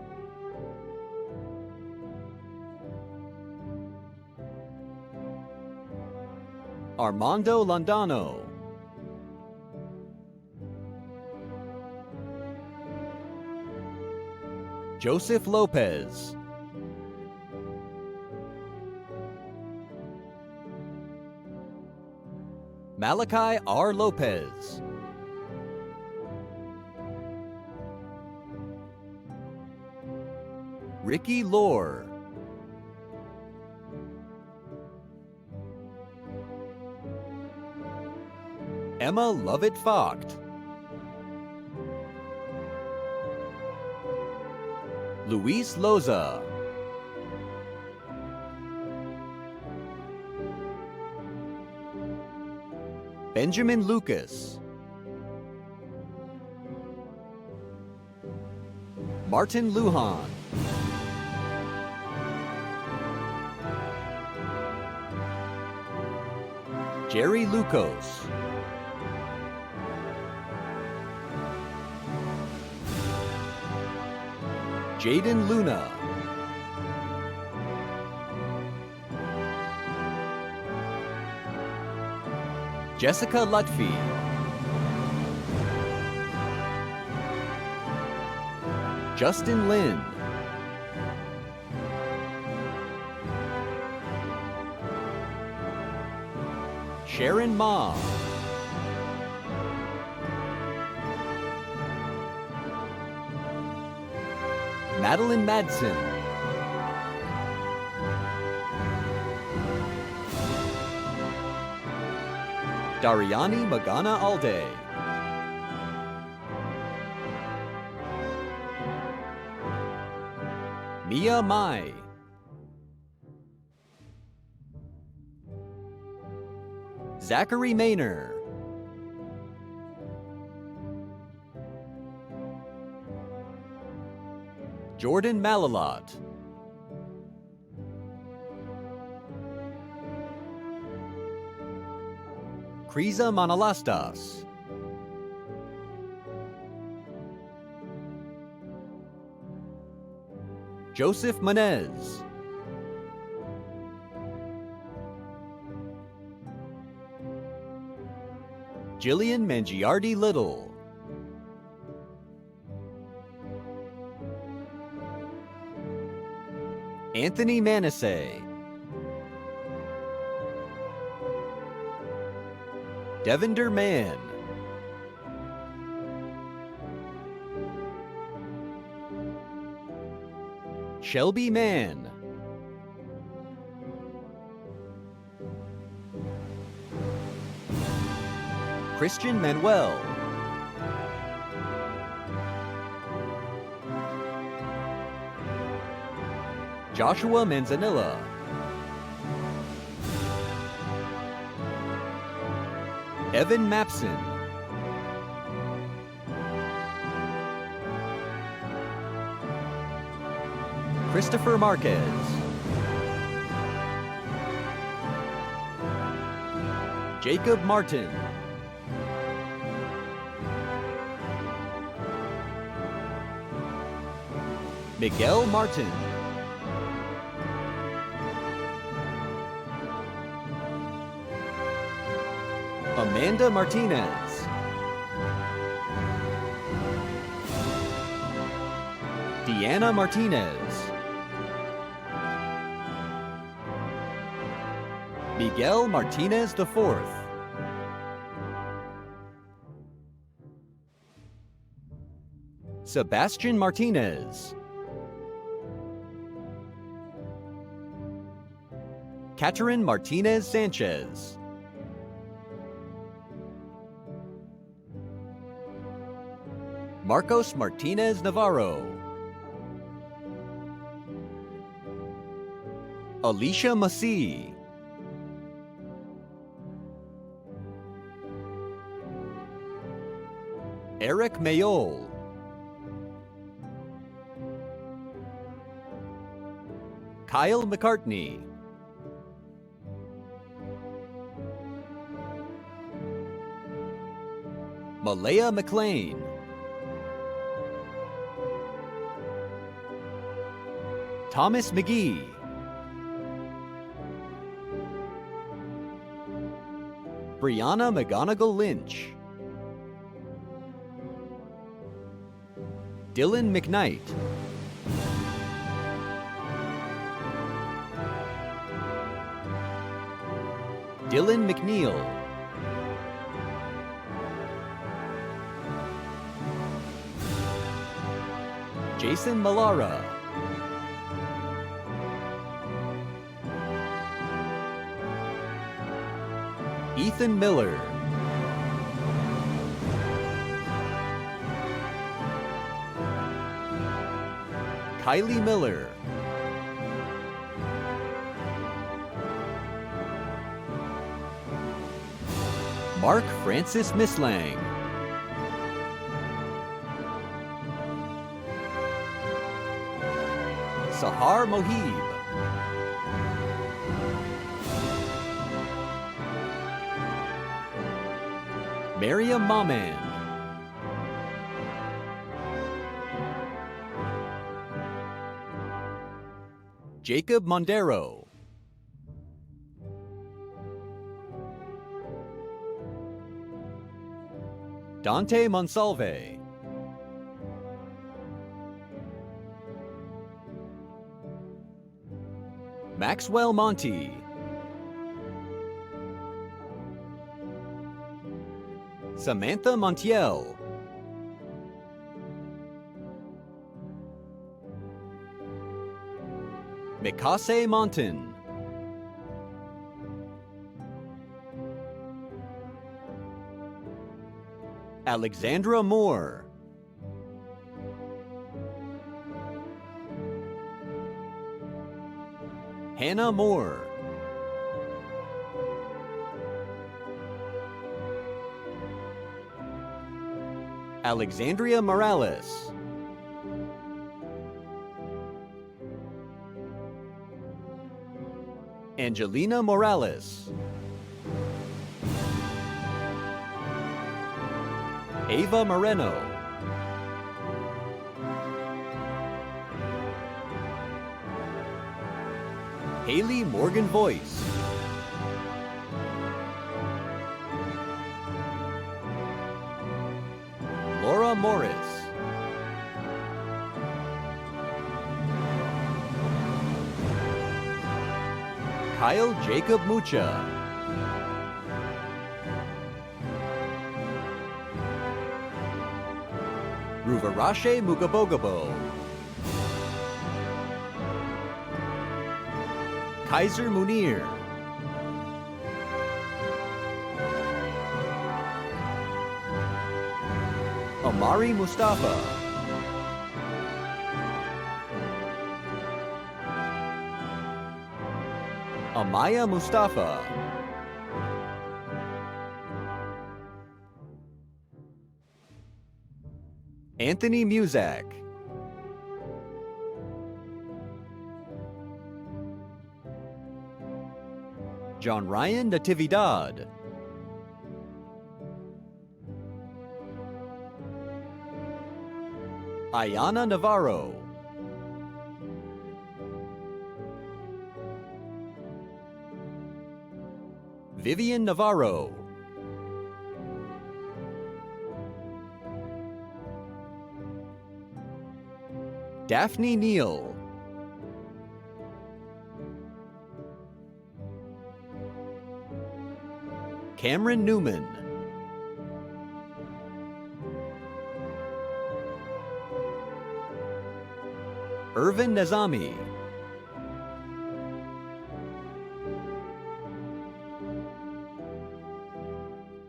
Armando Landano. Joseph Lopez. Malachi R. Lopez. Ricky Lohr. Emma Lovett Vogt, Luis Loza, Benjamin Lucas, Martin Lujan, Jerry Lucas, Jaden Luna, Jessica Lutfi, Justin Lin, Sharon Ma, Madeline Madsen, Dariani Magana Alde, Mia Mai, Zachary Maynor, Jordan Malalot, Kriza Manalastas, Joseph Manez, Jillian Mangiardi Little, Anthony Manasseh, Devinder Mann, Shelby Mann, Christian Manuel, Joshua Manzanilla, Evan Mapson, Christopher Marquez, Jacob Martin, Miguel Martin, Amanda Martinez, Deanna Martinez, Miguel Martinez IV, Sebastian Martinez, Catherine Martinez Sanchez, Marcos Martinez Navarro, Alicia Masih, Eric Mayol, Kyle McCartney, Malaya McLean, Thomas McGee, Brianna McGonigal Lynch, Dylan McKnight, Dylan McNeil, Jason Malara, Ethan Miller, Kylie Miller, Mark Francis Mislang, Sahar Mohib, Mariam Maman, Jacob Mondero, Dante Monsalve, Maxwell Monty, Samantha Montiel, Mikase Monton, Alexandra Moore, Hannah Moore, Alexandria Morales, Angelina Morales, Ava Moreno, Haley Morgan Voice, Laura Morris, Kyle Jacob Mucha, Ruvarashe Mugabogabo, Kaiser Munir, Amari Mustafa, Amaya Mustafa, Anthony Muzak, John Ryan Natividad, Ayana Navarro, Vivian Navarro, Daphne Neal, Cameron Newman, Irvin Nazami,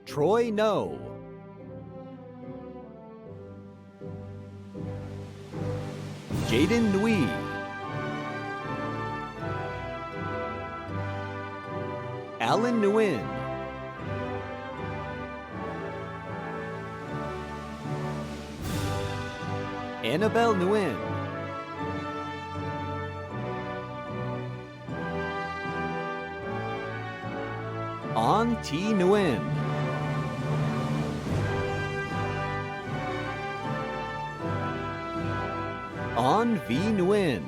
Troy No, Jaden Nui, Alan Nguyen, Annabelle Nguyen, An T. Nguyen, An V. Nguyen,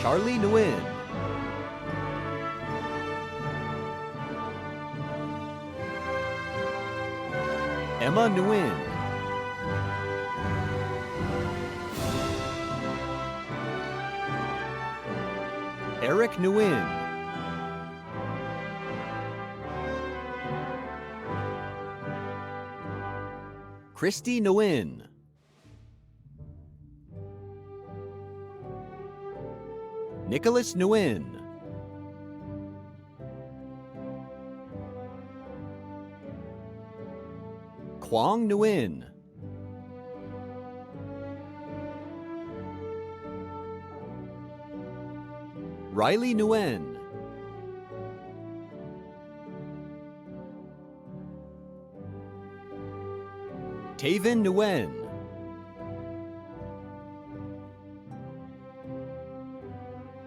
Charlie Nguyen, Emma Nguyen, Eric Nguyen, Christy Nguyen, Nicholas Nguyen, Huang Nguyen. Riley Nguyen. Taven Nguyen.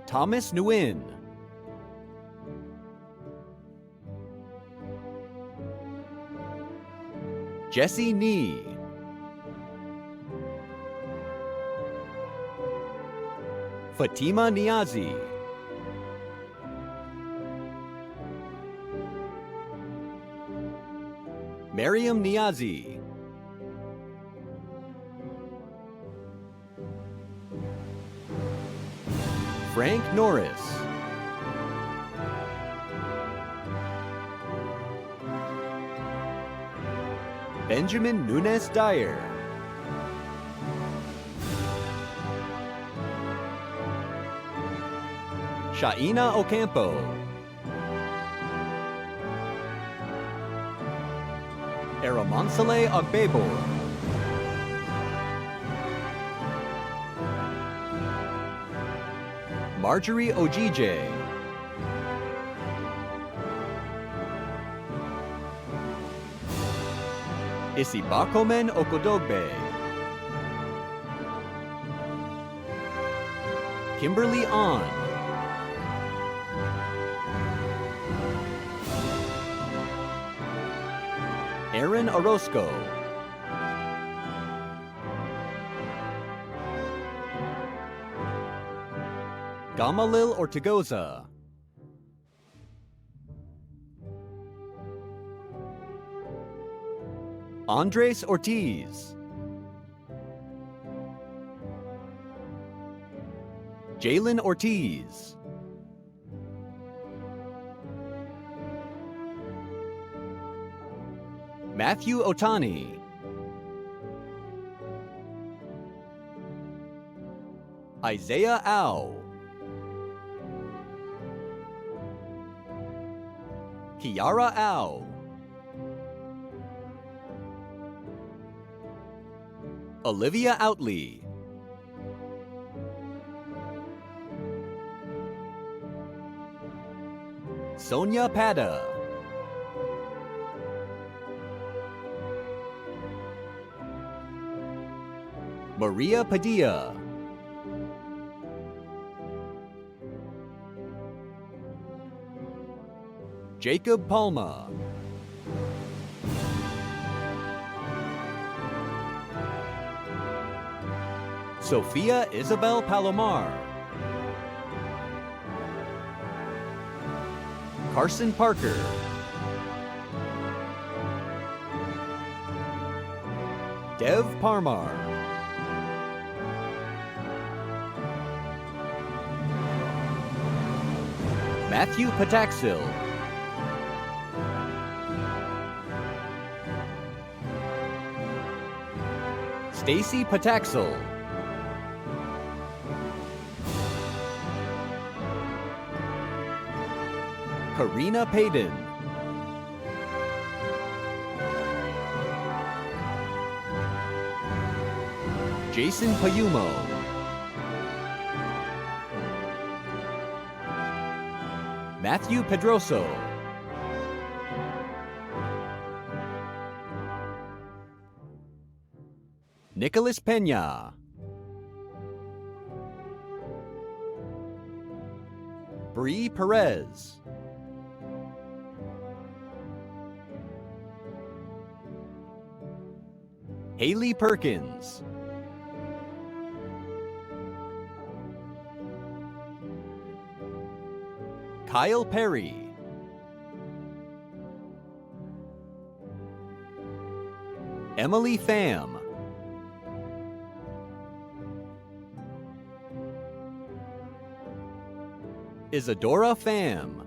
Thomas Nguyen. Jesse Nee. Fatima Niazi. Mariam Niazi. Frank Norris. Benjamin Nunes Dyer. Shaina Ocampo. Aramonsale Agbebor. Marjorie Ojije. Isibakomen Okodogbe. Kimberly Ahn. Aaron Orozco. Gamalil Ortigoza. Andres Ortiz. Jalen Ortiz. Matthew Otani. Isaiah Au. Kiara Au. Olivia Outley. Sonia Pada. Maria Padilla. Jacob Palma. Sophia Isabel Palomar. Carson Parker. Dev Parmar. Matthew Pataxil. Stacy Pataxil. Karina Payden. Jason Payumo. Matthew Pedroso. Nicholas Pena. Bree Perez. Haley Perkins. Kyle Perry. Emily Pham. Isadora Pham.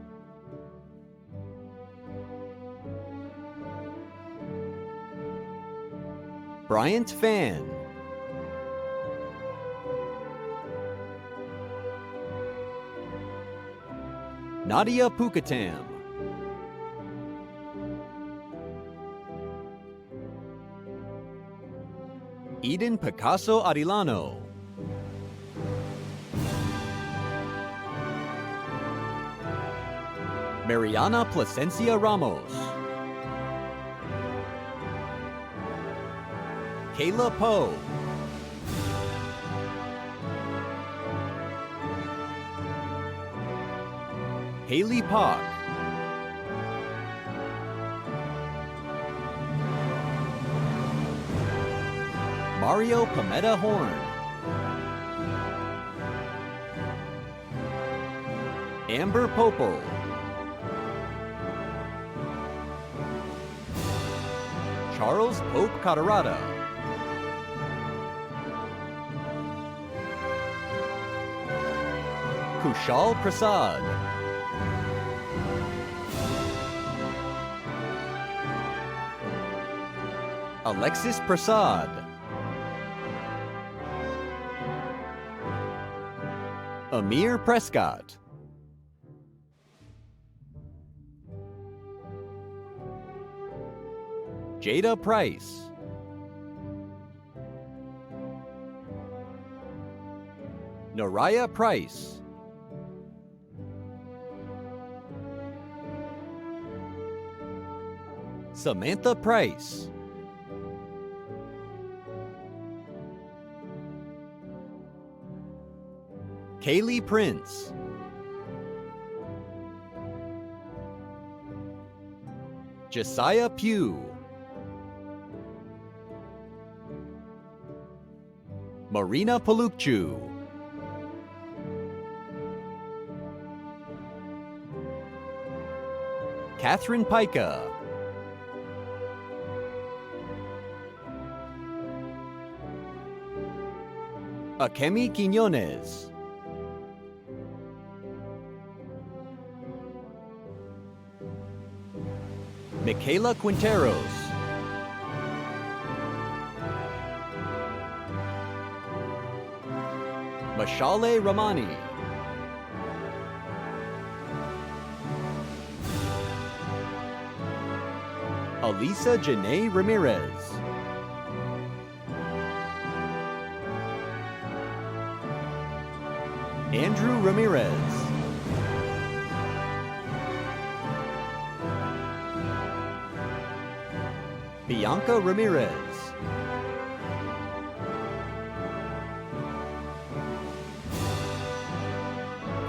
Bryant Fan. Nadia Pukatam. Eden Picasso Arellano. Mariana Plasencia Ramos. Kayla Poe. Haley Pock. Mario Pimenta Horn. Amber Popo. Charles Pope Catarata. Kushal Prasad. Alexis Prasad. Amir Prescott. Jada Price. Noraya Price. Samantha Price. Kaylee Prince. Josiah Pugh. Marina Palukchu. Catherine Pica. Akemi Quiñones. Michaela Quinteros. Mashale Ramani. Alisa Janae Ramirez. Andrew Ramirez. Bianca Ramirez.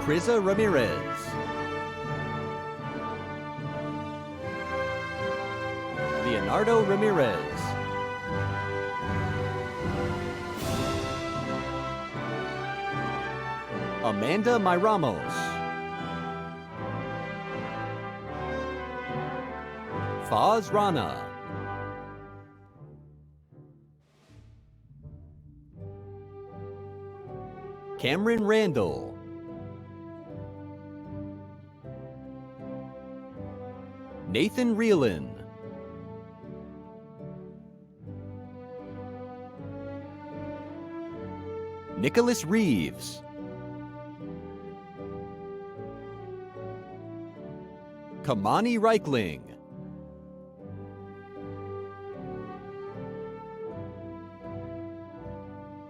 Criza Ramirez. Leonardo Ramirez. Amanda Mairamos. Faz Rana. Cameron Randall. Nathan Reelin. Nicholas Reeves. Kamani Reichling.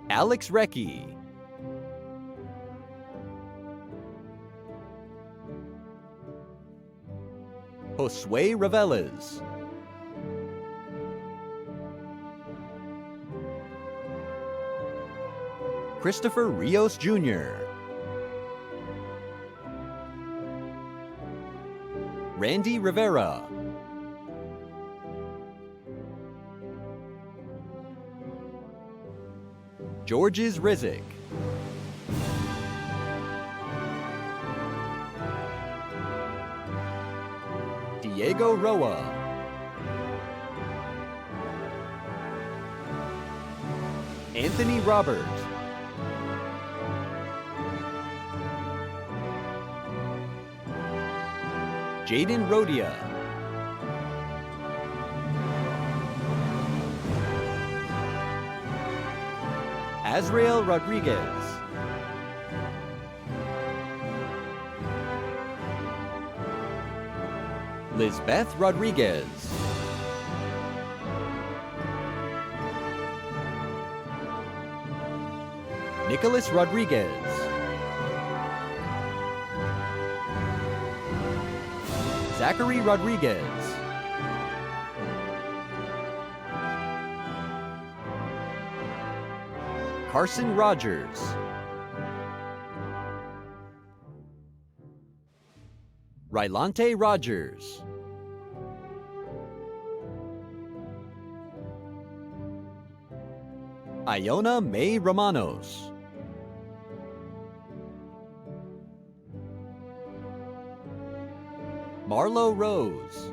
Alex Recchi. Josue Raveles. Christopher Rios Jr. Randy Rivera. Georges Rizik. Diego Roa. Anthony Robert. Jaden Rodia. Azrael Rodriguez. Lizbeth Rodriguez. Nicholas Rodriguez, Zachary Rodriguez, Carson Rogers, Rylante Rogers, Iona May Romanos, Marlo Rose,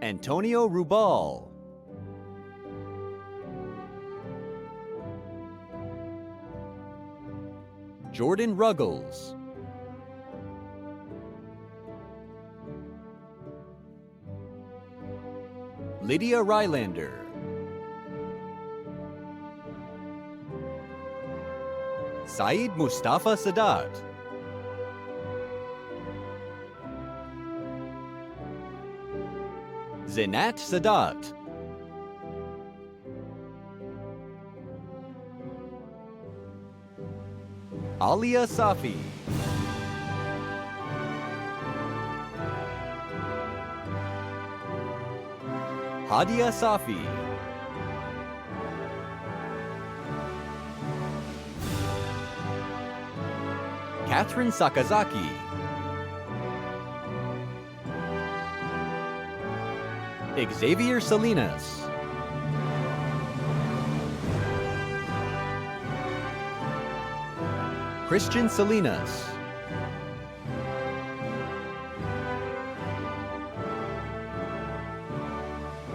Antonio Rubal, Jordan Ruggles, Lydia Rylander, Saeed Mustafa Sadat, Zinat Sadat, Alia Safi, Hadia Safi, Catherine Sakazaki, Xavier Salinas, Christian Salinas,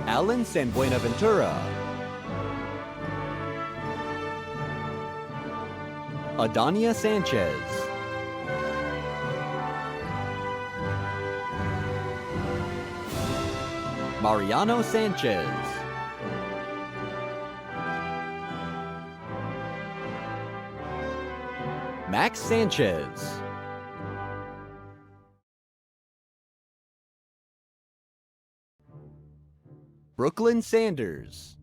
Alan San Buenaventura, Adania Sanchez, Mariano Sanchez, Max Sanchez, Brooklyn Sanders,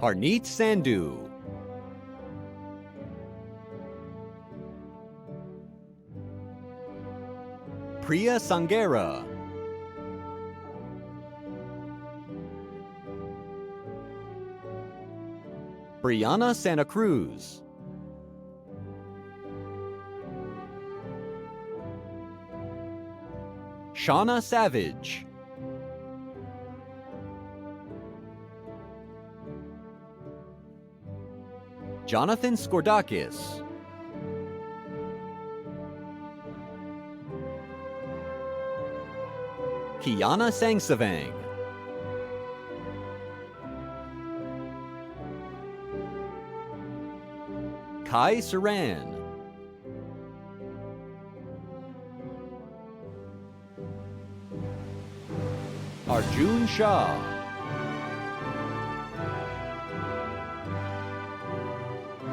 Harneet Sandhu, Priya Sangera, Brianna Santa Cruz, Shauna Savage, Jonathan Skordakis, Kiana Sangsavang, Kai Saran, Arjun Shah,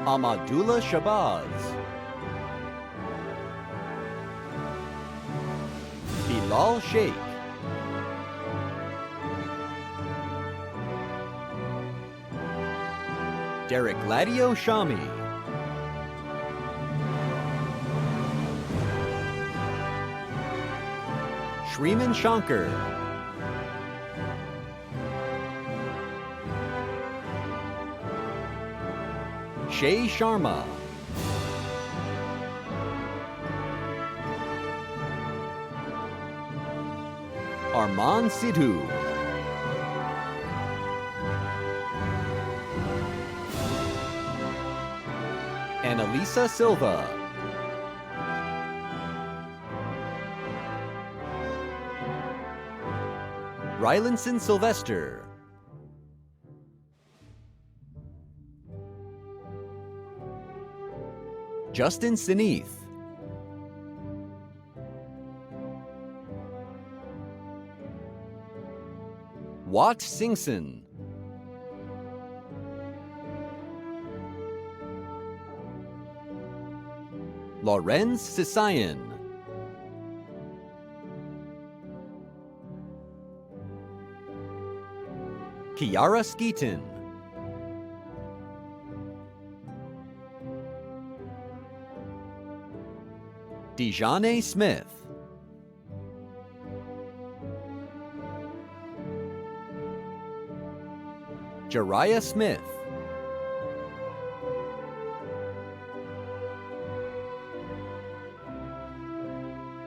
Amadullah Shabazz, Bilal Sheikh, Derek Gladio Shami, Shreeman Shankar, Shay Sharma, Arman Sidhu, Annalisa Silva, Rylanson Sylvester, Justin Sinith, Wat Singson, Lorenz Sisayan, Kiara Skeeton, Dejane Smith, Jariah Smith,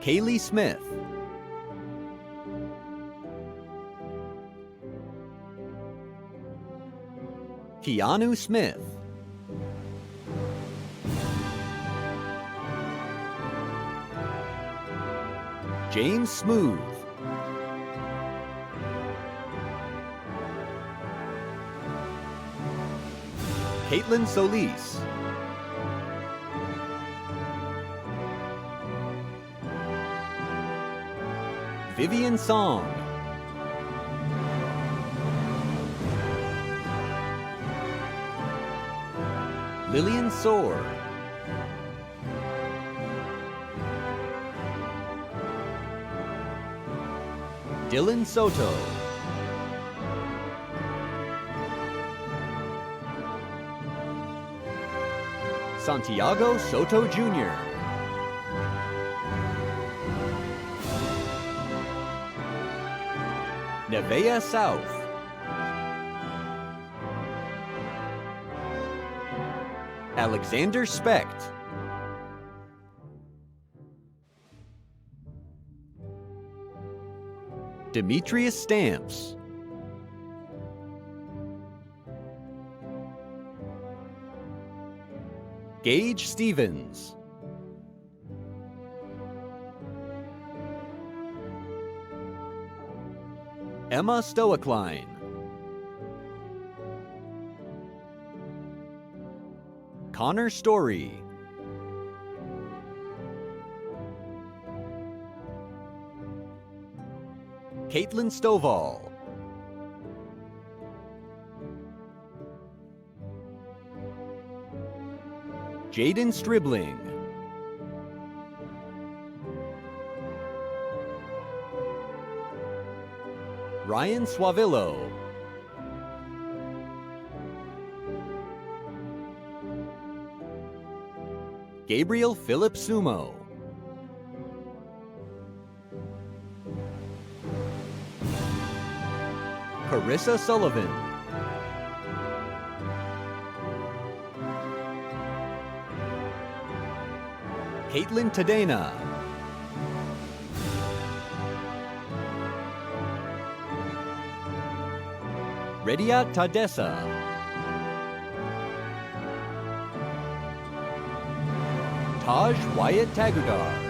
Kaylee Smith, Keanu Smith, James Smooth, Caitlin Solis, Vivian Song, Lillian Soar, Dylan Soto, Santiago Soto Jr., Nevaeh South, Alexander Specht, Demetrius Stamps, Gage Stevens, Emma Stoecklein, Connor Story, Caitlin Stovall, Jaden Stribling, Ryan Suavillo, Gabriel Philip Sumo, Carissa Sullivan, Caitlin Tadena, Rediat Tadessa, Taj Wyatt Tagudar,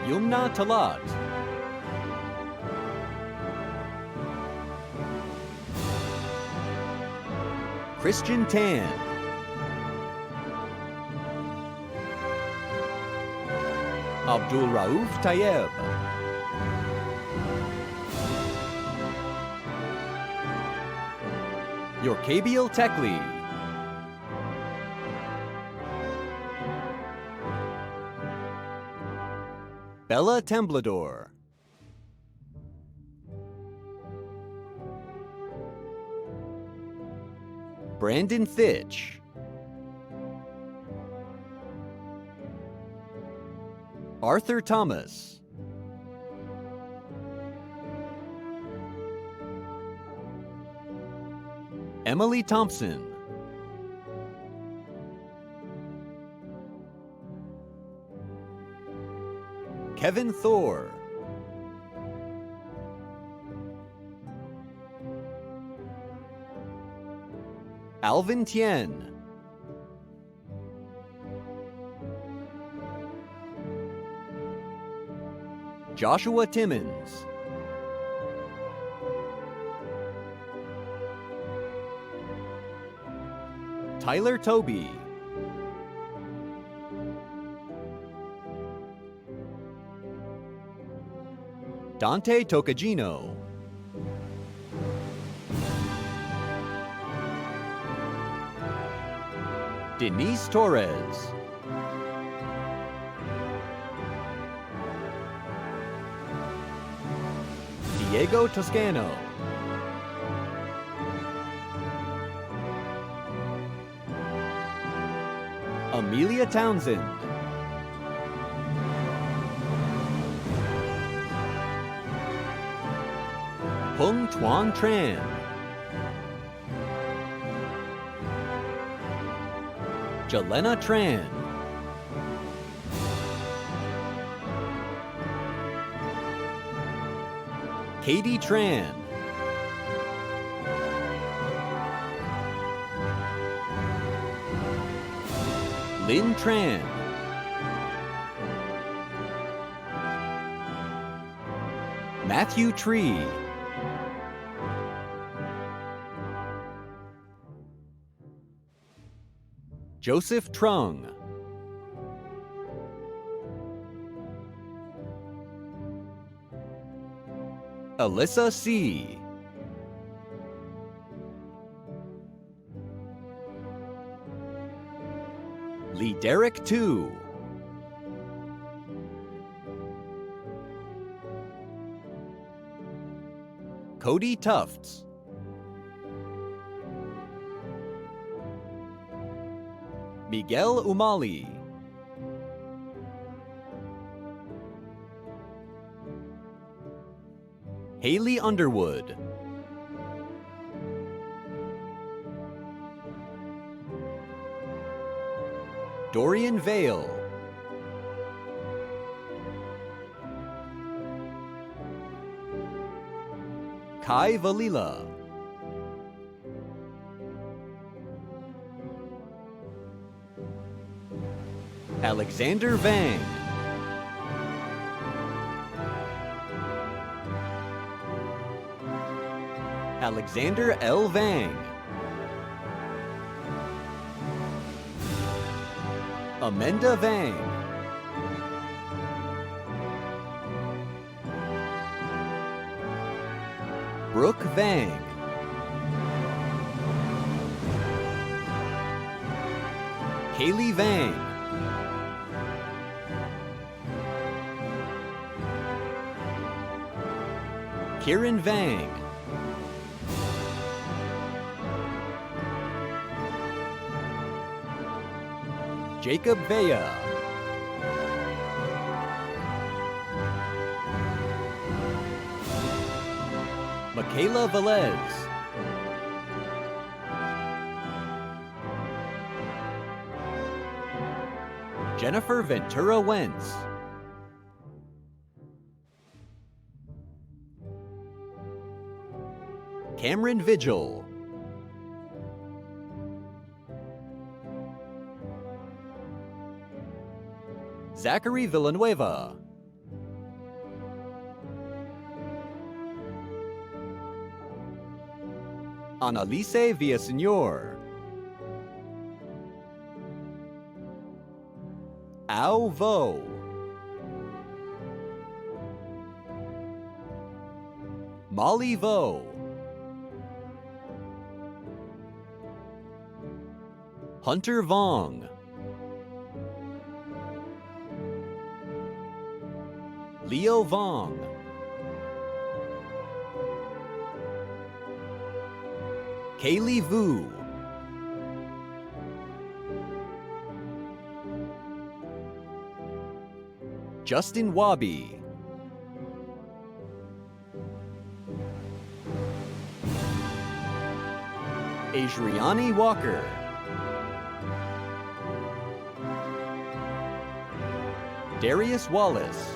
Yumna Talat, Christian Tan, Abdul Rauf Tayeb, Yorkabiel Tekli, Bella Temblador, Brandon Fitch, Arthur Thomas, Emily Thompson, Kevin Thor, Alvin Tien, Joshua Timmons, Tyler Toby, Dante Tocagino, Denise Torres, Diego Toscano. Amelia Townsend. Hung Tuan Tran. Jelena Tran. Katie Tran. Lynn Tran. Matthew Tree. Joseph Trung. Alyssa C. Lee Derek 2. Cody Tufts. Miguel Umali. Haley Underwood. Dorian Vale. Kai Valila. Alexander Vang. Alexander L. Vang. Amanda Vang. Brooke Vang. Kaylee Vang. Kieran Vang. Jacob Vea. Michaela Velez. Jennifer Ventura Wentz. Cameron Vigil. Zachary Villanueva. Annalise Villaseñor. Ao Vo. Molly Vo. Hunter Vong. Leo Vong. Kaylee Vu. Justin Wabi. Adriani Walker. Darius Wallace.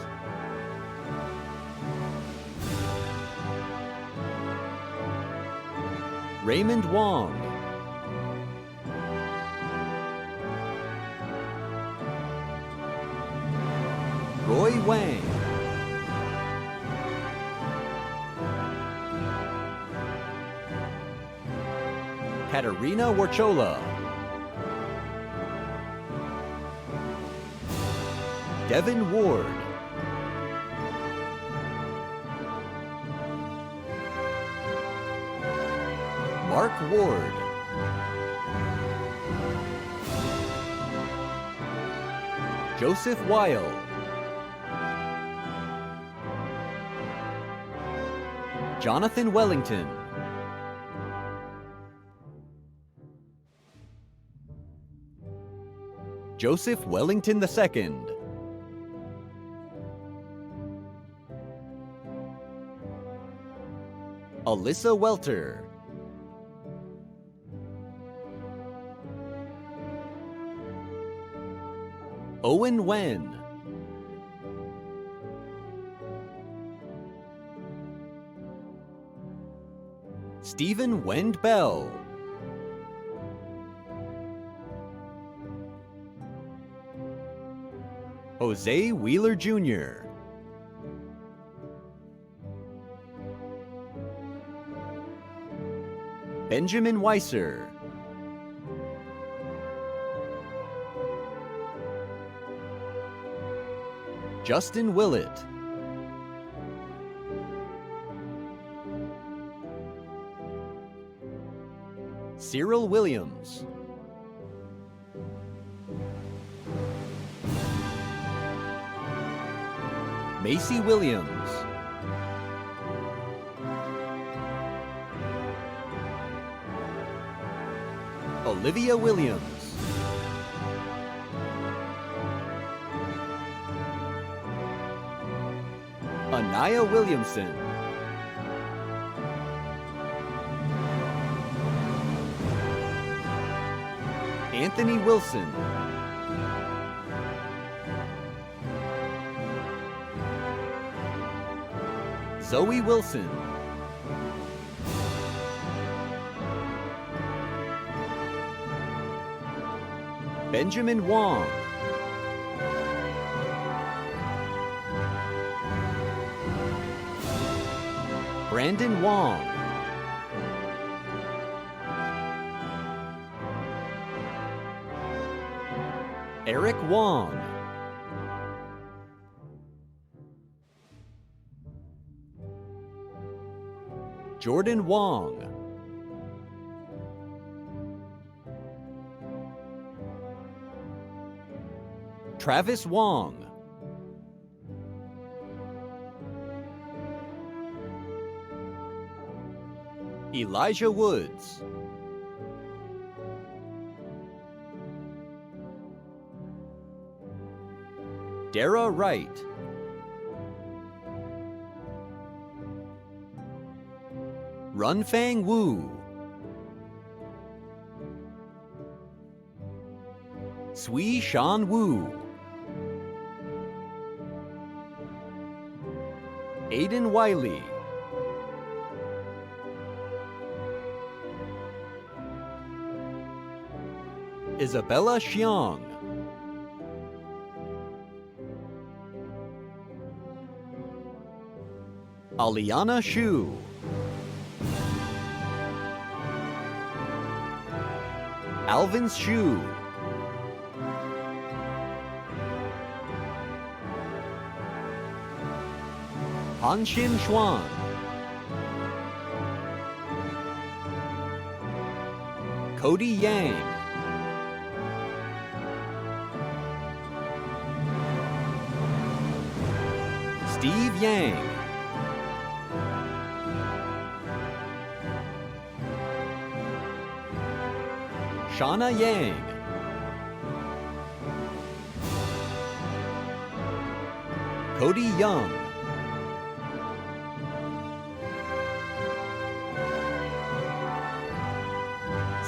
Raymond Wong. Roy Wang. Katerina Warchola. Devin Ward. Mark Ward. Joseph Weil. Jonathan Wellington. Joseph Wellington II. Alyssa Welter. Owen Wen. Stephen Wend Bell. Jose Wheeler Jr. Benjamin Weiser. Justin Willett. Cyril Williams. Macy Williams. Olivia Williams. Anaya Williamson. Anthony Wilson. Zoe Wilson. Benjamin Wong. Brandon Wong. Eric Wong. Jordan Wong. Travis Wong. Elijah Woods. Dara Wright. Runfang Wu. Sui Shan Wu. Aiden Wiley. Isabella Xiong. Aliana Shu. Alvin Shu. Hanxin Xuan. Cody Yang. Steve Yang. Shauna Yang. Cody Young.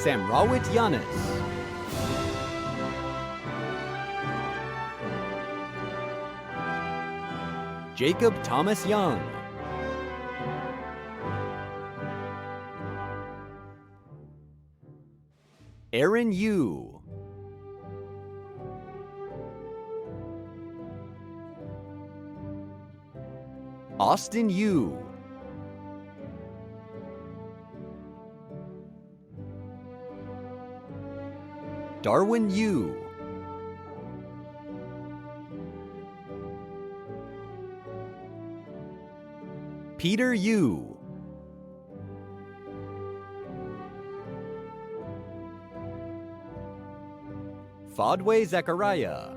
Samrawit Yanis. Jacob Thomas Young. Aaron Yu. Austin Yu. Darwin Yu. Peter Yu. Fadwe Zechariah.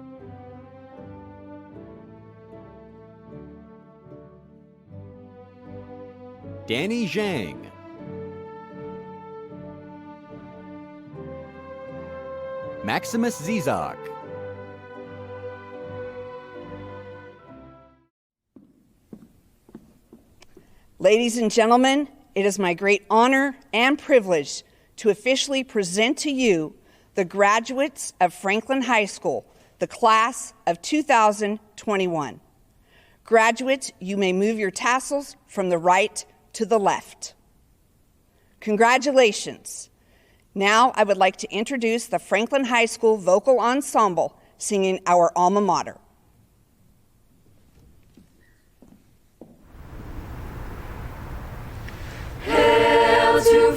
Danny Zhang, Maximus Zizak, Ladies and gentlemen, it is my great honor and privilege to officially present to you the graduates of Franklin High School, the class of 2021. Graduates, you may move your tassels from the right to the left. Congratulations. Now I would like to introduce the Franklin High School Vocal Ensemble singing our alma mater. Hail to